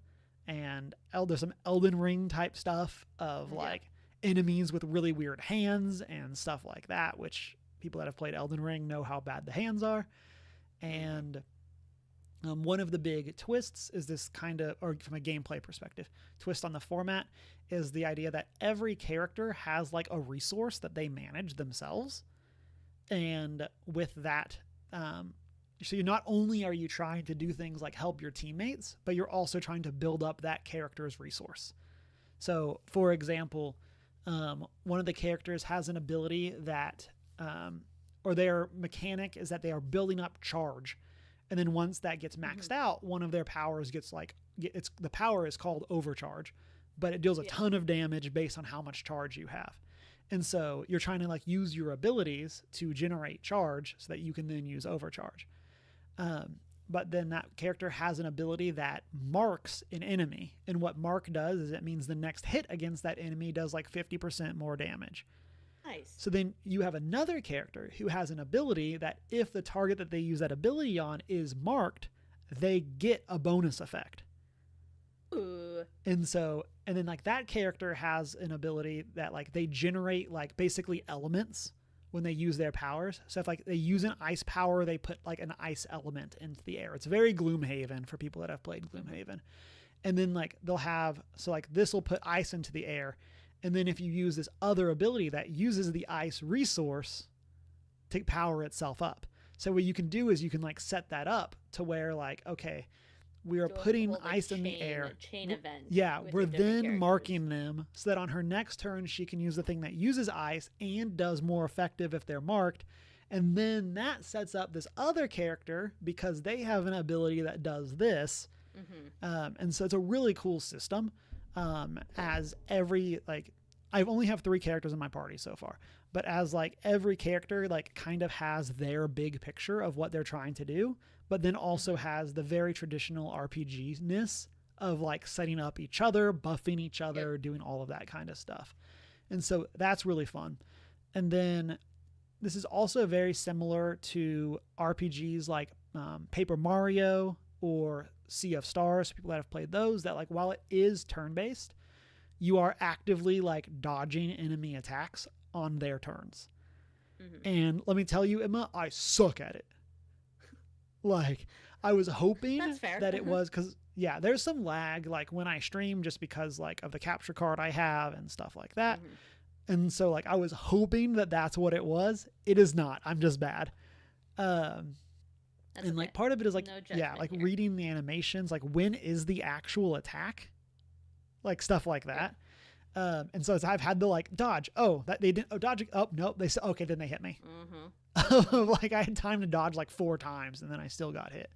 and there's some Elden Ring type stuff of like enemies with really weird hands and stuff like that, which people that have played Elden Ring know how bad the hands are. And one of the big twists is this kind of, or from a gameplay perspective, twist on the format is the idea that every character has like a resource that they manage themselves. And with that, so you not only are you trying to do things like help your teammates, but you're also trying to build up that character's resource. So, for example, one of the characters has an ability that, or their mechanic is that they are building up charge. And then once that gets maxed out, one of their powers gets like, the power is called overcharge, but it deals a ton of damage based on how much charge you have. And so you're trying to like use your abilities to generate charge so that you can then use overcharge. But then that character has an ability that marks an enemy. And what mark does is it means the next hit against that enemy does like 50% more damage. Nice. So then you have another character who has an ability that if the target that they use that ability on is marked, they get a bonus effect. Ooh. And then like that character has an ability that like they generate like basically elements when they use their powers. So if like they use an ice power, they put like an ice element into the air. It's very Gloomhaven for people that have played Gloomhaven. And then like they'll have, so like this will put ice into the air. And then if you use this other ability that uses the ice resource to power itself up. So what you can do is you can like set that up to where like, okay, we are putting ice in the air. Chain event. Yeah, we're then marking them so that on her next turn, she can use the thing that uses ice and does more effective if they're marked. And then that sets up this other character because they have an ability that does this. And so it's a really cool system. As every, like, I only have 3 characters in my party so far, but as like every character like kind of has their big picture of what they're trying to do, but then also has the very traditional RPG-ness of like setting up each other, buffing each other, doing all of that kind of stuff. And so that's really fun. And then this is also very similar to RPGs like Paper Mario or Sea of Stars, people that have played those, that like while it is turn-based, you are actively like dodging enemy attacks on their turns. And let me tell you, Emma, I suck at it. Like, I was hoping that it was because, yeah, there's some lag like when I stream just because like of the capture card I have and stuff like that. And so like I was hoping that that's what it was. It is not. I'm just bad. And like part of it is like, like reading the animations, like when is the actual attack? Like stuff like that. And so I've had to like dodge. Oh, that they didn't. Oh, dodge. Oh, nope. They said, okay, then they hit me. Like I had time to dodge like 4 times and then I still got hit.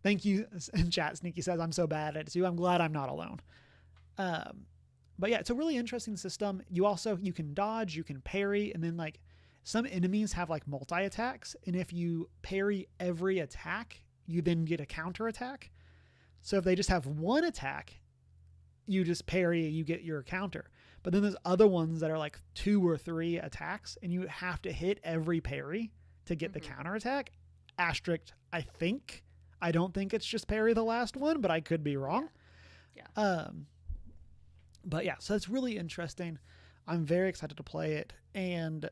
Thank you in chat. Sneaky says, I'm so bad at it too. I'm glad I'm not alone. But yeah, it's a really interesting system. You can dodge, you can parry, and then like some enemies have like multi-attacks. And if you parry every attack, you then get a counter attack. So if they just have one attack, you just parry, you get your counter. But then there's other ones that are like 2 or 3 attacks, and you have to hit every parry to get the counter attack. Asterisk, I think. I don't think it's just parry the last one, but I could be wrong. But yeah, so it's really interesting. I'm very excited to play it, and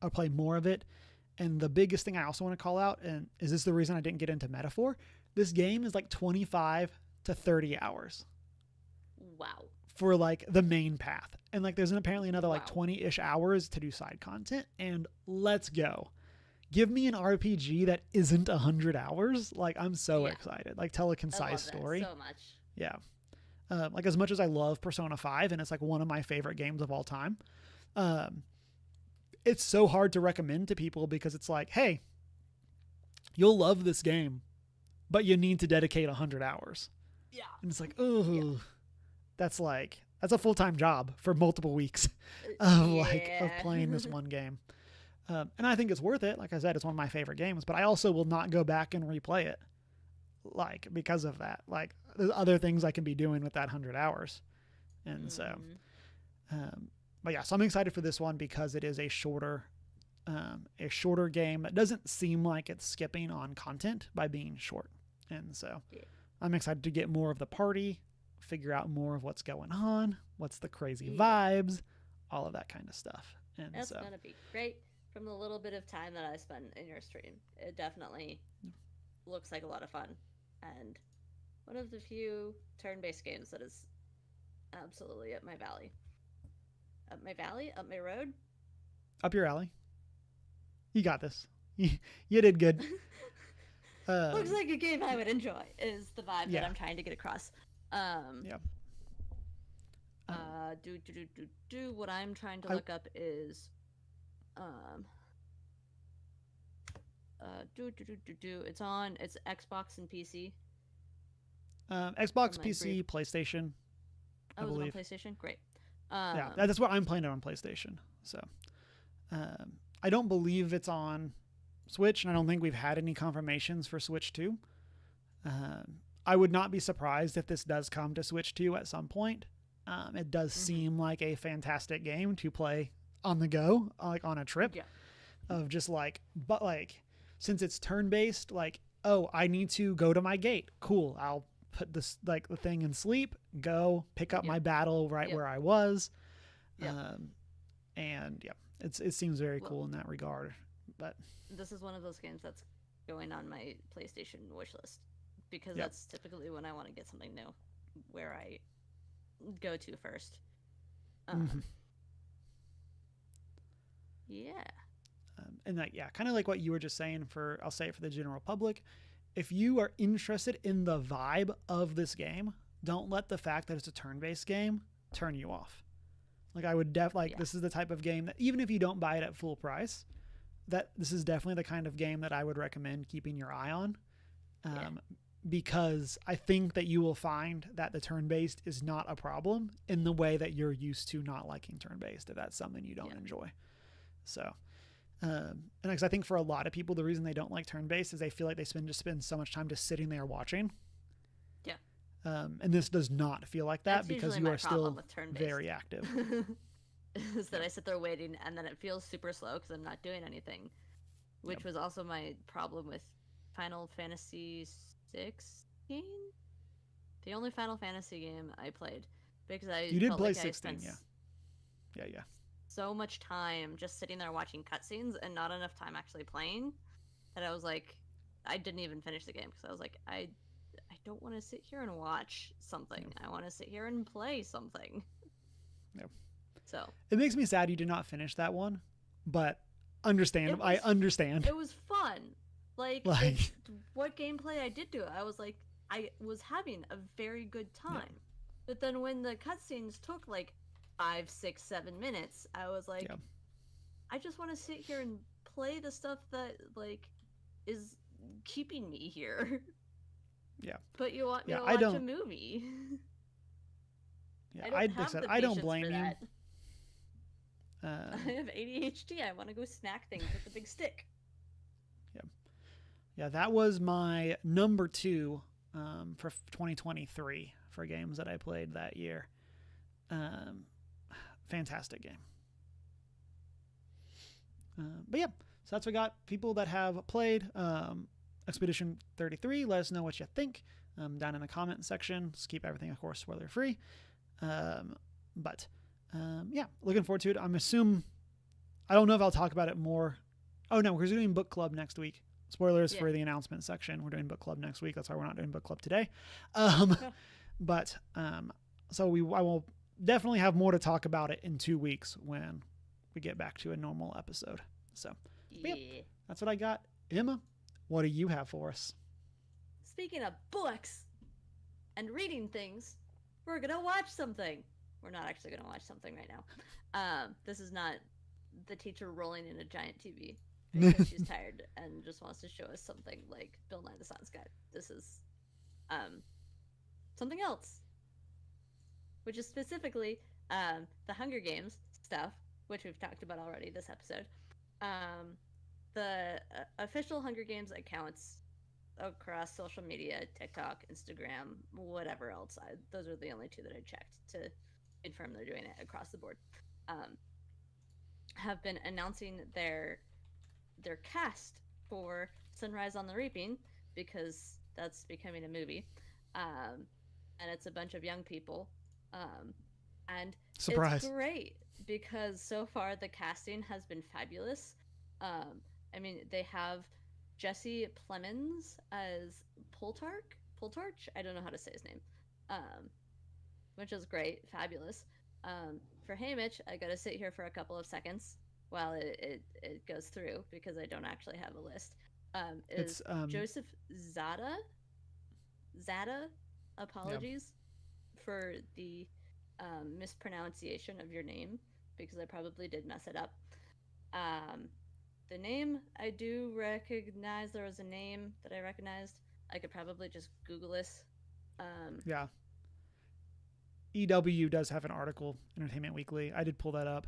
I'll play more of it. And the biggest thing I also want to call out, and is this the reason I didn't get into Metaphor? This game is like 25 to 30 hours. Wow. For like the main path. And like there's apparently another like 20-ish hours to do side content. And let's go. Give me an RPG that isn't 100 hours. Like I'm so excited. Like tell a concise story. So much. Yeah. Like as much as I love Persona 5 and it's like one of my favorite games of all time. It's so hard to recommend to people because it's like, hey, you'll love this game, but you need to dedicate 100 hours. Yeah. And it's like, oh, that's a full-time job for multiple weeks of playing this one game. And I think it's worth it. Like I said, it's one of my favorite games, but I also will not go back and replay it. Like, because of that, like there's other things I can be doing with that 100 hours. And so, but yeah, so I'm excited for this one because it is a shorter game that doesn't seem like it's skipping on content by being short. And so I'm excited to get more of the party, figure out more of what's going on, what's the crazy Yeah. vibes, all of that kind of stuff. And That's so, gonna be great. From the little bit of time that I spent in your stream, it definitely looks like a lot of fun, and one of the few turn-based games that is absolutely up my valley. Up my valley? Up my road? up your alley. You got this. You did good. Looks like a game I would enjoy, is the vibe yeah. that I'm trying to get across. Yeah. What I'm trying to look up is it's Xbox and PC. Xbox, PC, PlayStation. I was on PlayStation. Great. Yeah, that's what I'm playing it on PlayStation. So, I don't believe it's on Switch, and I don't think we've had any confirmations for Switch 2. I would not be surprised if this does come to Switch 2 at some point. It does seem like a fantastic game to play on the go, like on a trip. Yeah. Of just but since it's turn-based, oh, I need to go to my gate. Cool. I'll put this the thing in sleep, go pick up my battle where I was. And yeah, it seems very cool in that regard. But this is one of those games that's going on my PlayStation wish list, because that's typically when I want to get something new, where I go to first. Yeah. And kind of like what you were just saying I'll say it for the general public. If you are interested in the vibe of this game, don't let the fact that it's a turn-based game turn you off. I would this is the type of game that even if you don't buy it at full price, that this is definitely the kind of game that I would recommend keeping your eye on. Because I think that you will find that the turn-based is not a problem in the way that you're used to not liking turn-based, if that's something you don't enjoy. So, and because I think for a lot of people, the reason they don't like turn-based is they feel like they spend so much time just sitting there watching. Yeah. And this does not feel like that, because you are still very active. Is that I sit there waiting, and then it feels super slow because I'm not doing anything, which was also my problem with Final Fantasy 16, the only Final Fantasy game I played, because you did play 16, yeah. So much time just sitting there watching cutscenes and not enough time actually playing, that I was like, I didn't even finish the game because I was like, I don't want to sit here and watch something. I want to sit here and play something. Yep. So it makes me sad you did not finish that one, but I understand. It was fun. Like what gameplay I did do it, I was like, I was having a very good time. Yeah. But then when the cutscenes took 5, 6, 7 minutes, I was like, I just want to sit here and play the stuff that is keeping me here. Yeah. But you want me to watch a movie. Yeah, I don't blame you. I have ADHD. I want to go snack things with the big stick. Yeah, that was my number 2 for 2023 for games that I played that year. Fantastic game. But yeah, so that's what we got. People that have played Expedition 33, let us know what you think down in the comment section. Just keep everything, of course, spoiler free. But yeah, looking forward to it. I don't know if I'll talk about it more. Oh no, we're doing book club next week. Spoilers for the announcement section. We're doing book club next week. That's why we're not doing book club today. But so I will definitely have more to talk about it in 2 weeks when we get back to a normal episode. So yeah, that's what I got. Emma, what do you have for us? Speaking of books and reading things, we're gonna watch something. We're not actually gonna watch something right now. This is not the teacher rolling in a giant TV because she's tired and just wants to show us something like Bill Nye the Science Guy. This is something else, which is specifically the Hunger Games stuff, which we've talked about already this episode. The official Hunger Games accounts across social media, TikTok, Instagram, whatever else. Those are the only 2 that I checked to confirm they're doing it across the board. Have been announcing their cast for Sunrise on the Reaping, because that's becoming a movie. um, and it's a bunch of young people, um, and it's Surprise. great because so far the casting has been fabulous. Um, I mean, they have Jesse Plemons as Poltark. Poltarch. I don't know how to say his name, um, which is great, fabulous. For Haymitch, I got to sit here for a couple of seconds while it goes through because I don't actually have a list. It's Is Joseph Zada? Zada? yeah. Apologies for the mispronunciation of your name because I probably did mess it up. Um, the name I do recognize. There was a name that I recognized. I could probably just Google this. Um, Yeah. EW does have an article, Entertainment Weekly. I did pull that up.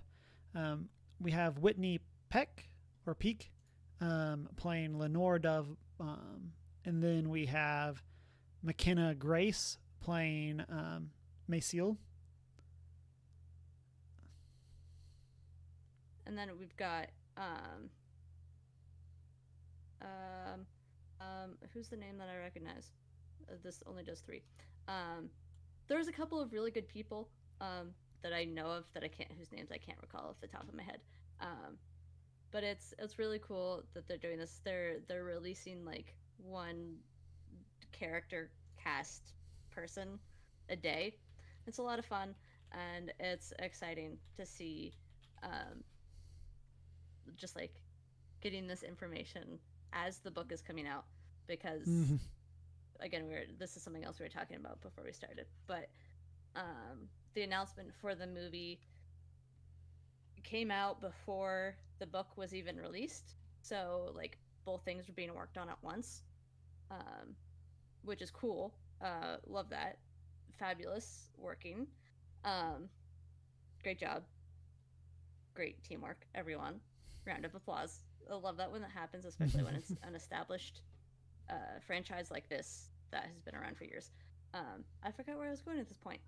Um, we have Whitney Peck or Peak playing Lenore Dove, and then we have McKenna Grace playing Maciel. and then we've got um, who's the name that I recognize? This only does three. Um, there's a couple of really good people that I know of that I can't, whose names I can't recall off the top of my head. Um, but it's really cool that they're doing this. They're releasing like one character cast person a day. It's a lot of fun, and it's exciting to see um, just like getting this information as the book is coming out because Mm-hmm. again this is something else we were talking about before we started, but the announcement for the movie came out before the book was even released, so like both things were being worked on at once, um, which is cool. Love that. Fabulous working. um, Great job, great teamwork, everyone. Round of applause. I love that when that happens, especially when it's an established franchise like this that has been around for years. I forgot where I was going at this point.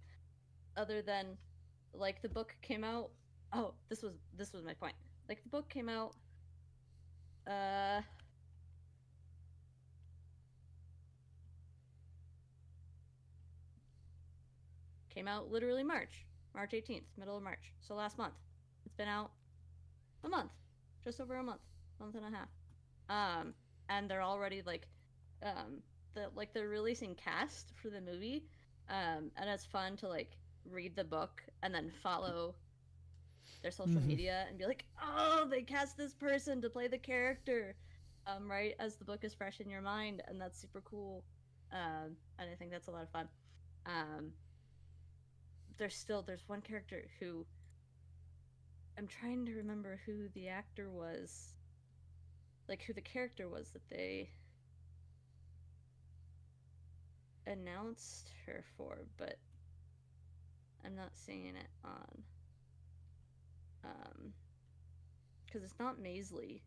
Other than, like, the book came out. Oh, this was my point. Like, the book came out. Uh, Came out literally March 18th, middle of March. So last month. It's been out a month, just over a month and a half. Um, and they're already like, they're releasing cast for the movie, and it's fun to like read the book and then follow their social Mm-hmm. media and be like, oh, they cast this person to play the character, right as the book is fresh in your mind, and that's super cool. And I think that's a lot of fun. Um, there's one character who I'm trying to remember who the actor was, like who the character was that they announced her for, but I'm not seeing it on because it's not Maisley,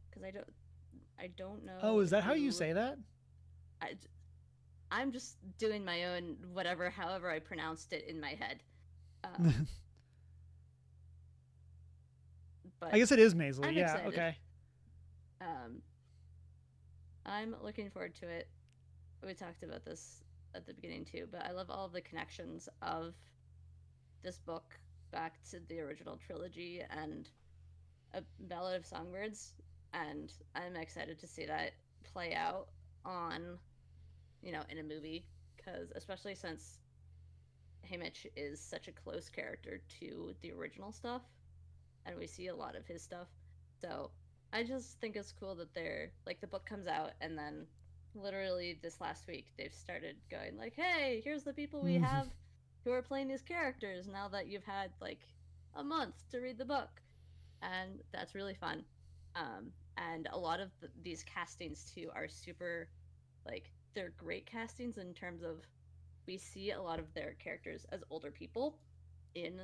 because I don't Oh, know is that how you who. say that? I, I'm just doing my own whatever, however I pronounced it in my head. Um, I but guess it is Maisley. I'm Yeah. excited. Okay. Um, I'm looking forward to it. We talked about this at the beginning too, but I love all of the connections of this book back to the original trilogy and A Ballad of Songbirds, and I'm excited to see that play out on, in a movie, because especially since Haymitch is such a close character to the original stuff, and we see a lot of his stuff. So I just think it's cool that they're like the book comes out and then literally this last week they've started going like, hey, here's the people we Mm-hmm. have who are playing these characters now that you've had like a month to read the book, and that's really fun. And a lot of these castings too are super, like, they're great castings in terms of we see a lot of their characters as older people in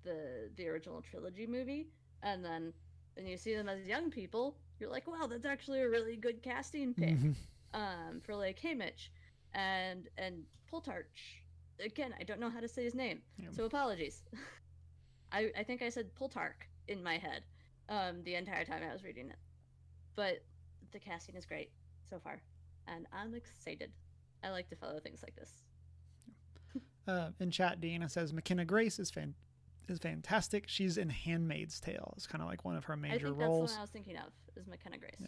the original trilogy movie, and then when you see them as young people, you're like, wow, that's actually a really good casting pick. Mm-hmm. For like Haymitch and Poltarch. Again, I don't know how to say his name, Yeah. so apologies. I think I said Poltark in my head the entire time I was reading it. But the casting is great so far, and I'm excited. I like to follow things like this. In chat, Deanna says McKenna Grace is fantastic. She's in Handmaid's Tale. It's kind of like one of her major I think roles. that's the one I was thinking of, is McKenna Grace.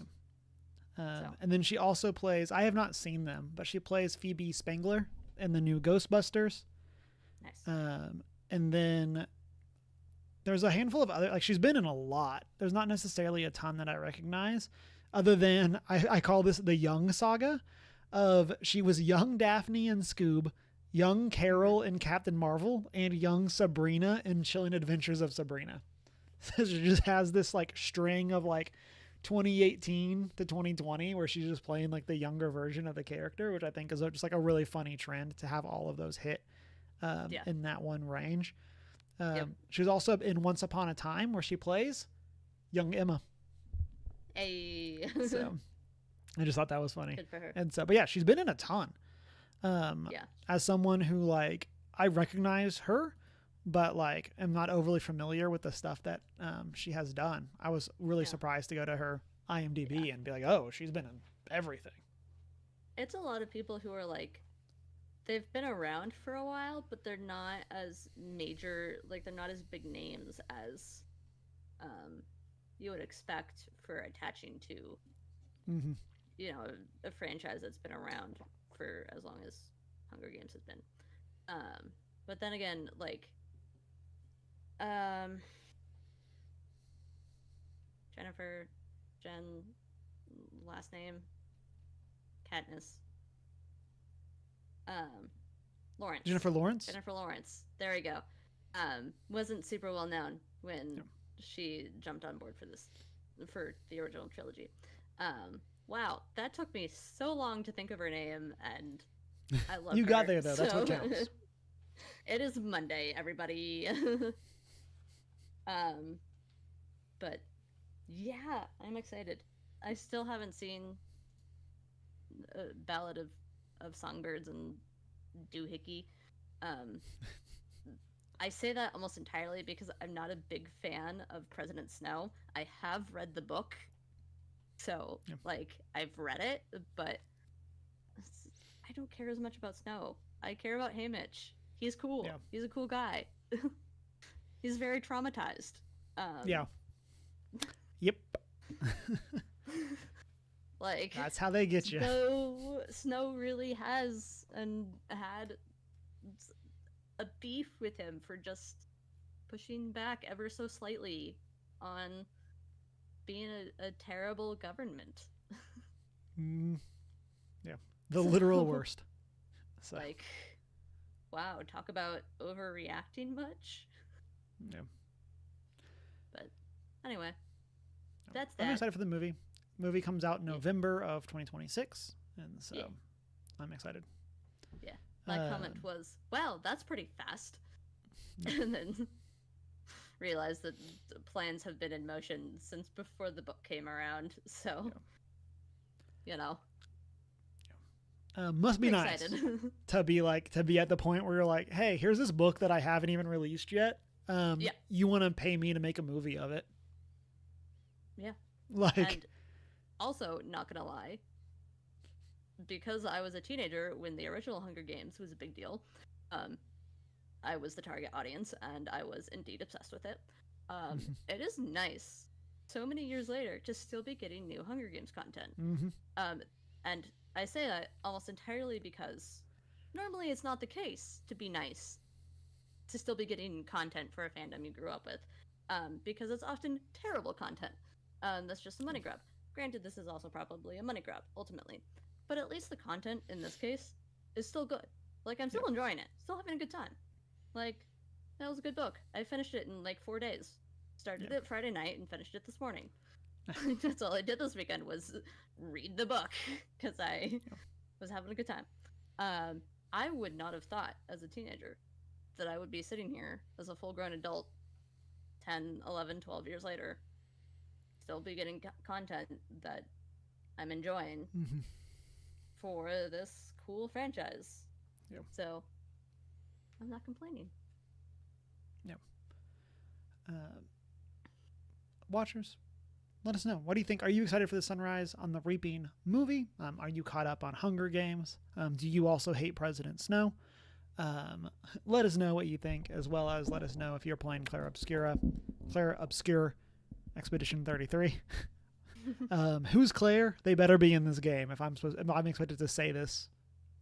Yeah. And then she also plays, I have not seen them, but she plays Phoebe Spangler in the new Ghostbusters. Nice. And then there's a handful of other, like she's been in a lot. There's not necessarily a ton that I recognize, other than I call this the Young Saga of she was young Daphne in Scoob, young Carol in Captain Marvel, and young Sabrina in Chilling Adventures of Sabrina. So she just has this like string of like 2018 to 2020 where she's just playing like the younger version of the character, which I think is just like a really funny trend to have all of those hit in that one range. She was also in Once Upon a Time where she plays young Emma. Hey. So I just thought that was funny. Good for her. And so, but yeah, she's been in a ton. As someone who like, I recognize her, but like am not overly familiar with the stuff that she has done. I was really surprised to go to her IMDb and be like, oh, she's been in everything. It's a lot of people who are like, they've been around for a while, but they're not as major, like they're not as big names as you would expect for attaching to, you know, a franchise that's been around for as long as Hunger Games has been. But then again, like, Jen, last name, Katniss. Lawrence. Jennifer Lawrence? Jennifer Lawrence. There we go. Wasn't super well known when she jumped on board for the original trilogy. Wow, that took me so long to think of her name, and I love you her. got there though. That's what counts. It is Monday, everybody. But yeah, I'm excited. I still haven't seen Ballad of Songbirds and Doohickey. I say that almost entirely because I'm not a big fan of President Snow. I have read the book, so like I've read it, but I don't care as much about Snow. I care about Haymitch. He's cool. Yeah. He's a cool guy. He's very traumatized. Yep. Like, that's how they get you. Snow really has and had a beef with him for just pushing back ever so slightly on being a terrible government. Yeah, the literal worst. So. Like, wow, talk about overreacting much. Yeah. But anyway, that's that. I'm excited for the movie. Movie comes out in November of 2026, and so I'm excited. Yeah, my comment was, "Wow, that's pretty fast," and then realized that the plans have been in motion since before the book came around. So, you know, must be nice to be at the point where you're like, "Hey, here's this book that I haven't even released yet. You want to pay me to make a movie of it?" Yeah, like. And also, not gonna lie, because I was a teenager when the original Hunger Games was a big deal, I was the target audience, and I was indeed obsessed with it. It is nice, so many years later, to still be getting new Hunger Games content. And I say that almost entirely because normally it's not the case to be nice, to still be getting content for a fandom you grew up with, because it's often terrible content. That's just a money grab. Granted, this is also probably a money grab, ultimately. But at least the content, in this case, is still good. Like, I'm still enjoying it. Still having a good time. Like, that was a good book. I finished it in, like, 4 days. Started it Friday night and finished it this morning. That's all I did this weekend was read the book, because I was having a good time. I would not have thought, as a teenager, that I would be sitting here as a full-grown adult 10, 11, 12 years later, still be getting content that I'm enjoying for this cool franchise. So I'm not complaining. Watchers, let us know. What do you think? Are you excited for the Sunrise on the Reaping movie? Are you caught up on Hunger Games? Do you also hate President Snow? Let us know what you think, as well as let us know if you're playing Clair Obscur Expedition 33. Who's Claire? They better be in this game if I'm expected to say this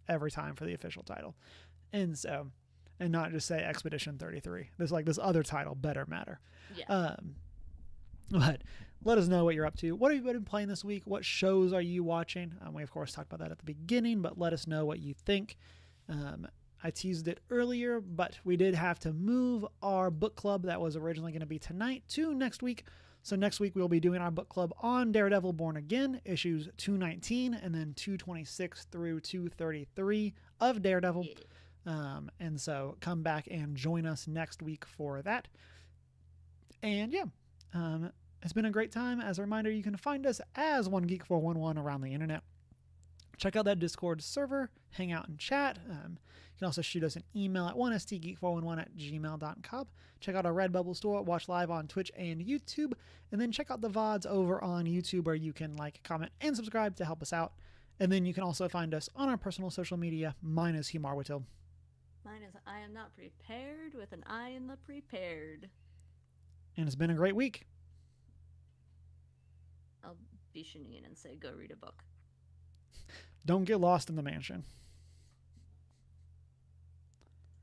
every time for the official title. And not just say Expedition 33. This other title better matter. Yeah. But let us know what you're up to. What have you been playing this week? What shows are you watching? We of course talked about that at the beginning, but let us know what you think. I teased it earlier, but we did have to move our book club that was originally going to be tonight to next week. So next week we'll be doing our book club on Daredevil Born Again, issues 219 and then 226 through 233 of Daredevil. Yeah. And so come back and join us next week for that. And it's been a great time. As a reminder, you can find us as One Geek 411 around the internet. Check out that Discord server, hang out and chat. You can also shoot us an email at 1stgeek411@gmail.com. Check out our Redbubble store, watch live on Twitch and YouTube, and then check out the VODs over on YouTube where you can like, comment, and subscribe to help us out. And then you can also find us on our personal social media. Mine is Hugh Marwitil. Mine is I am not prepared with an I in the prepared. And it's been a great week. I'll be Shanine and say go read a book. Don't get lost in the mansion.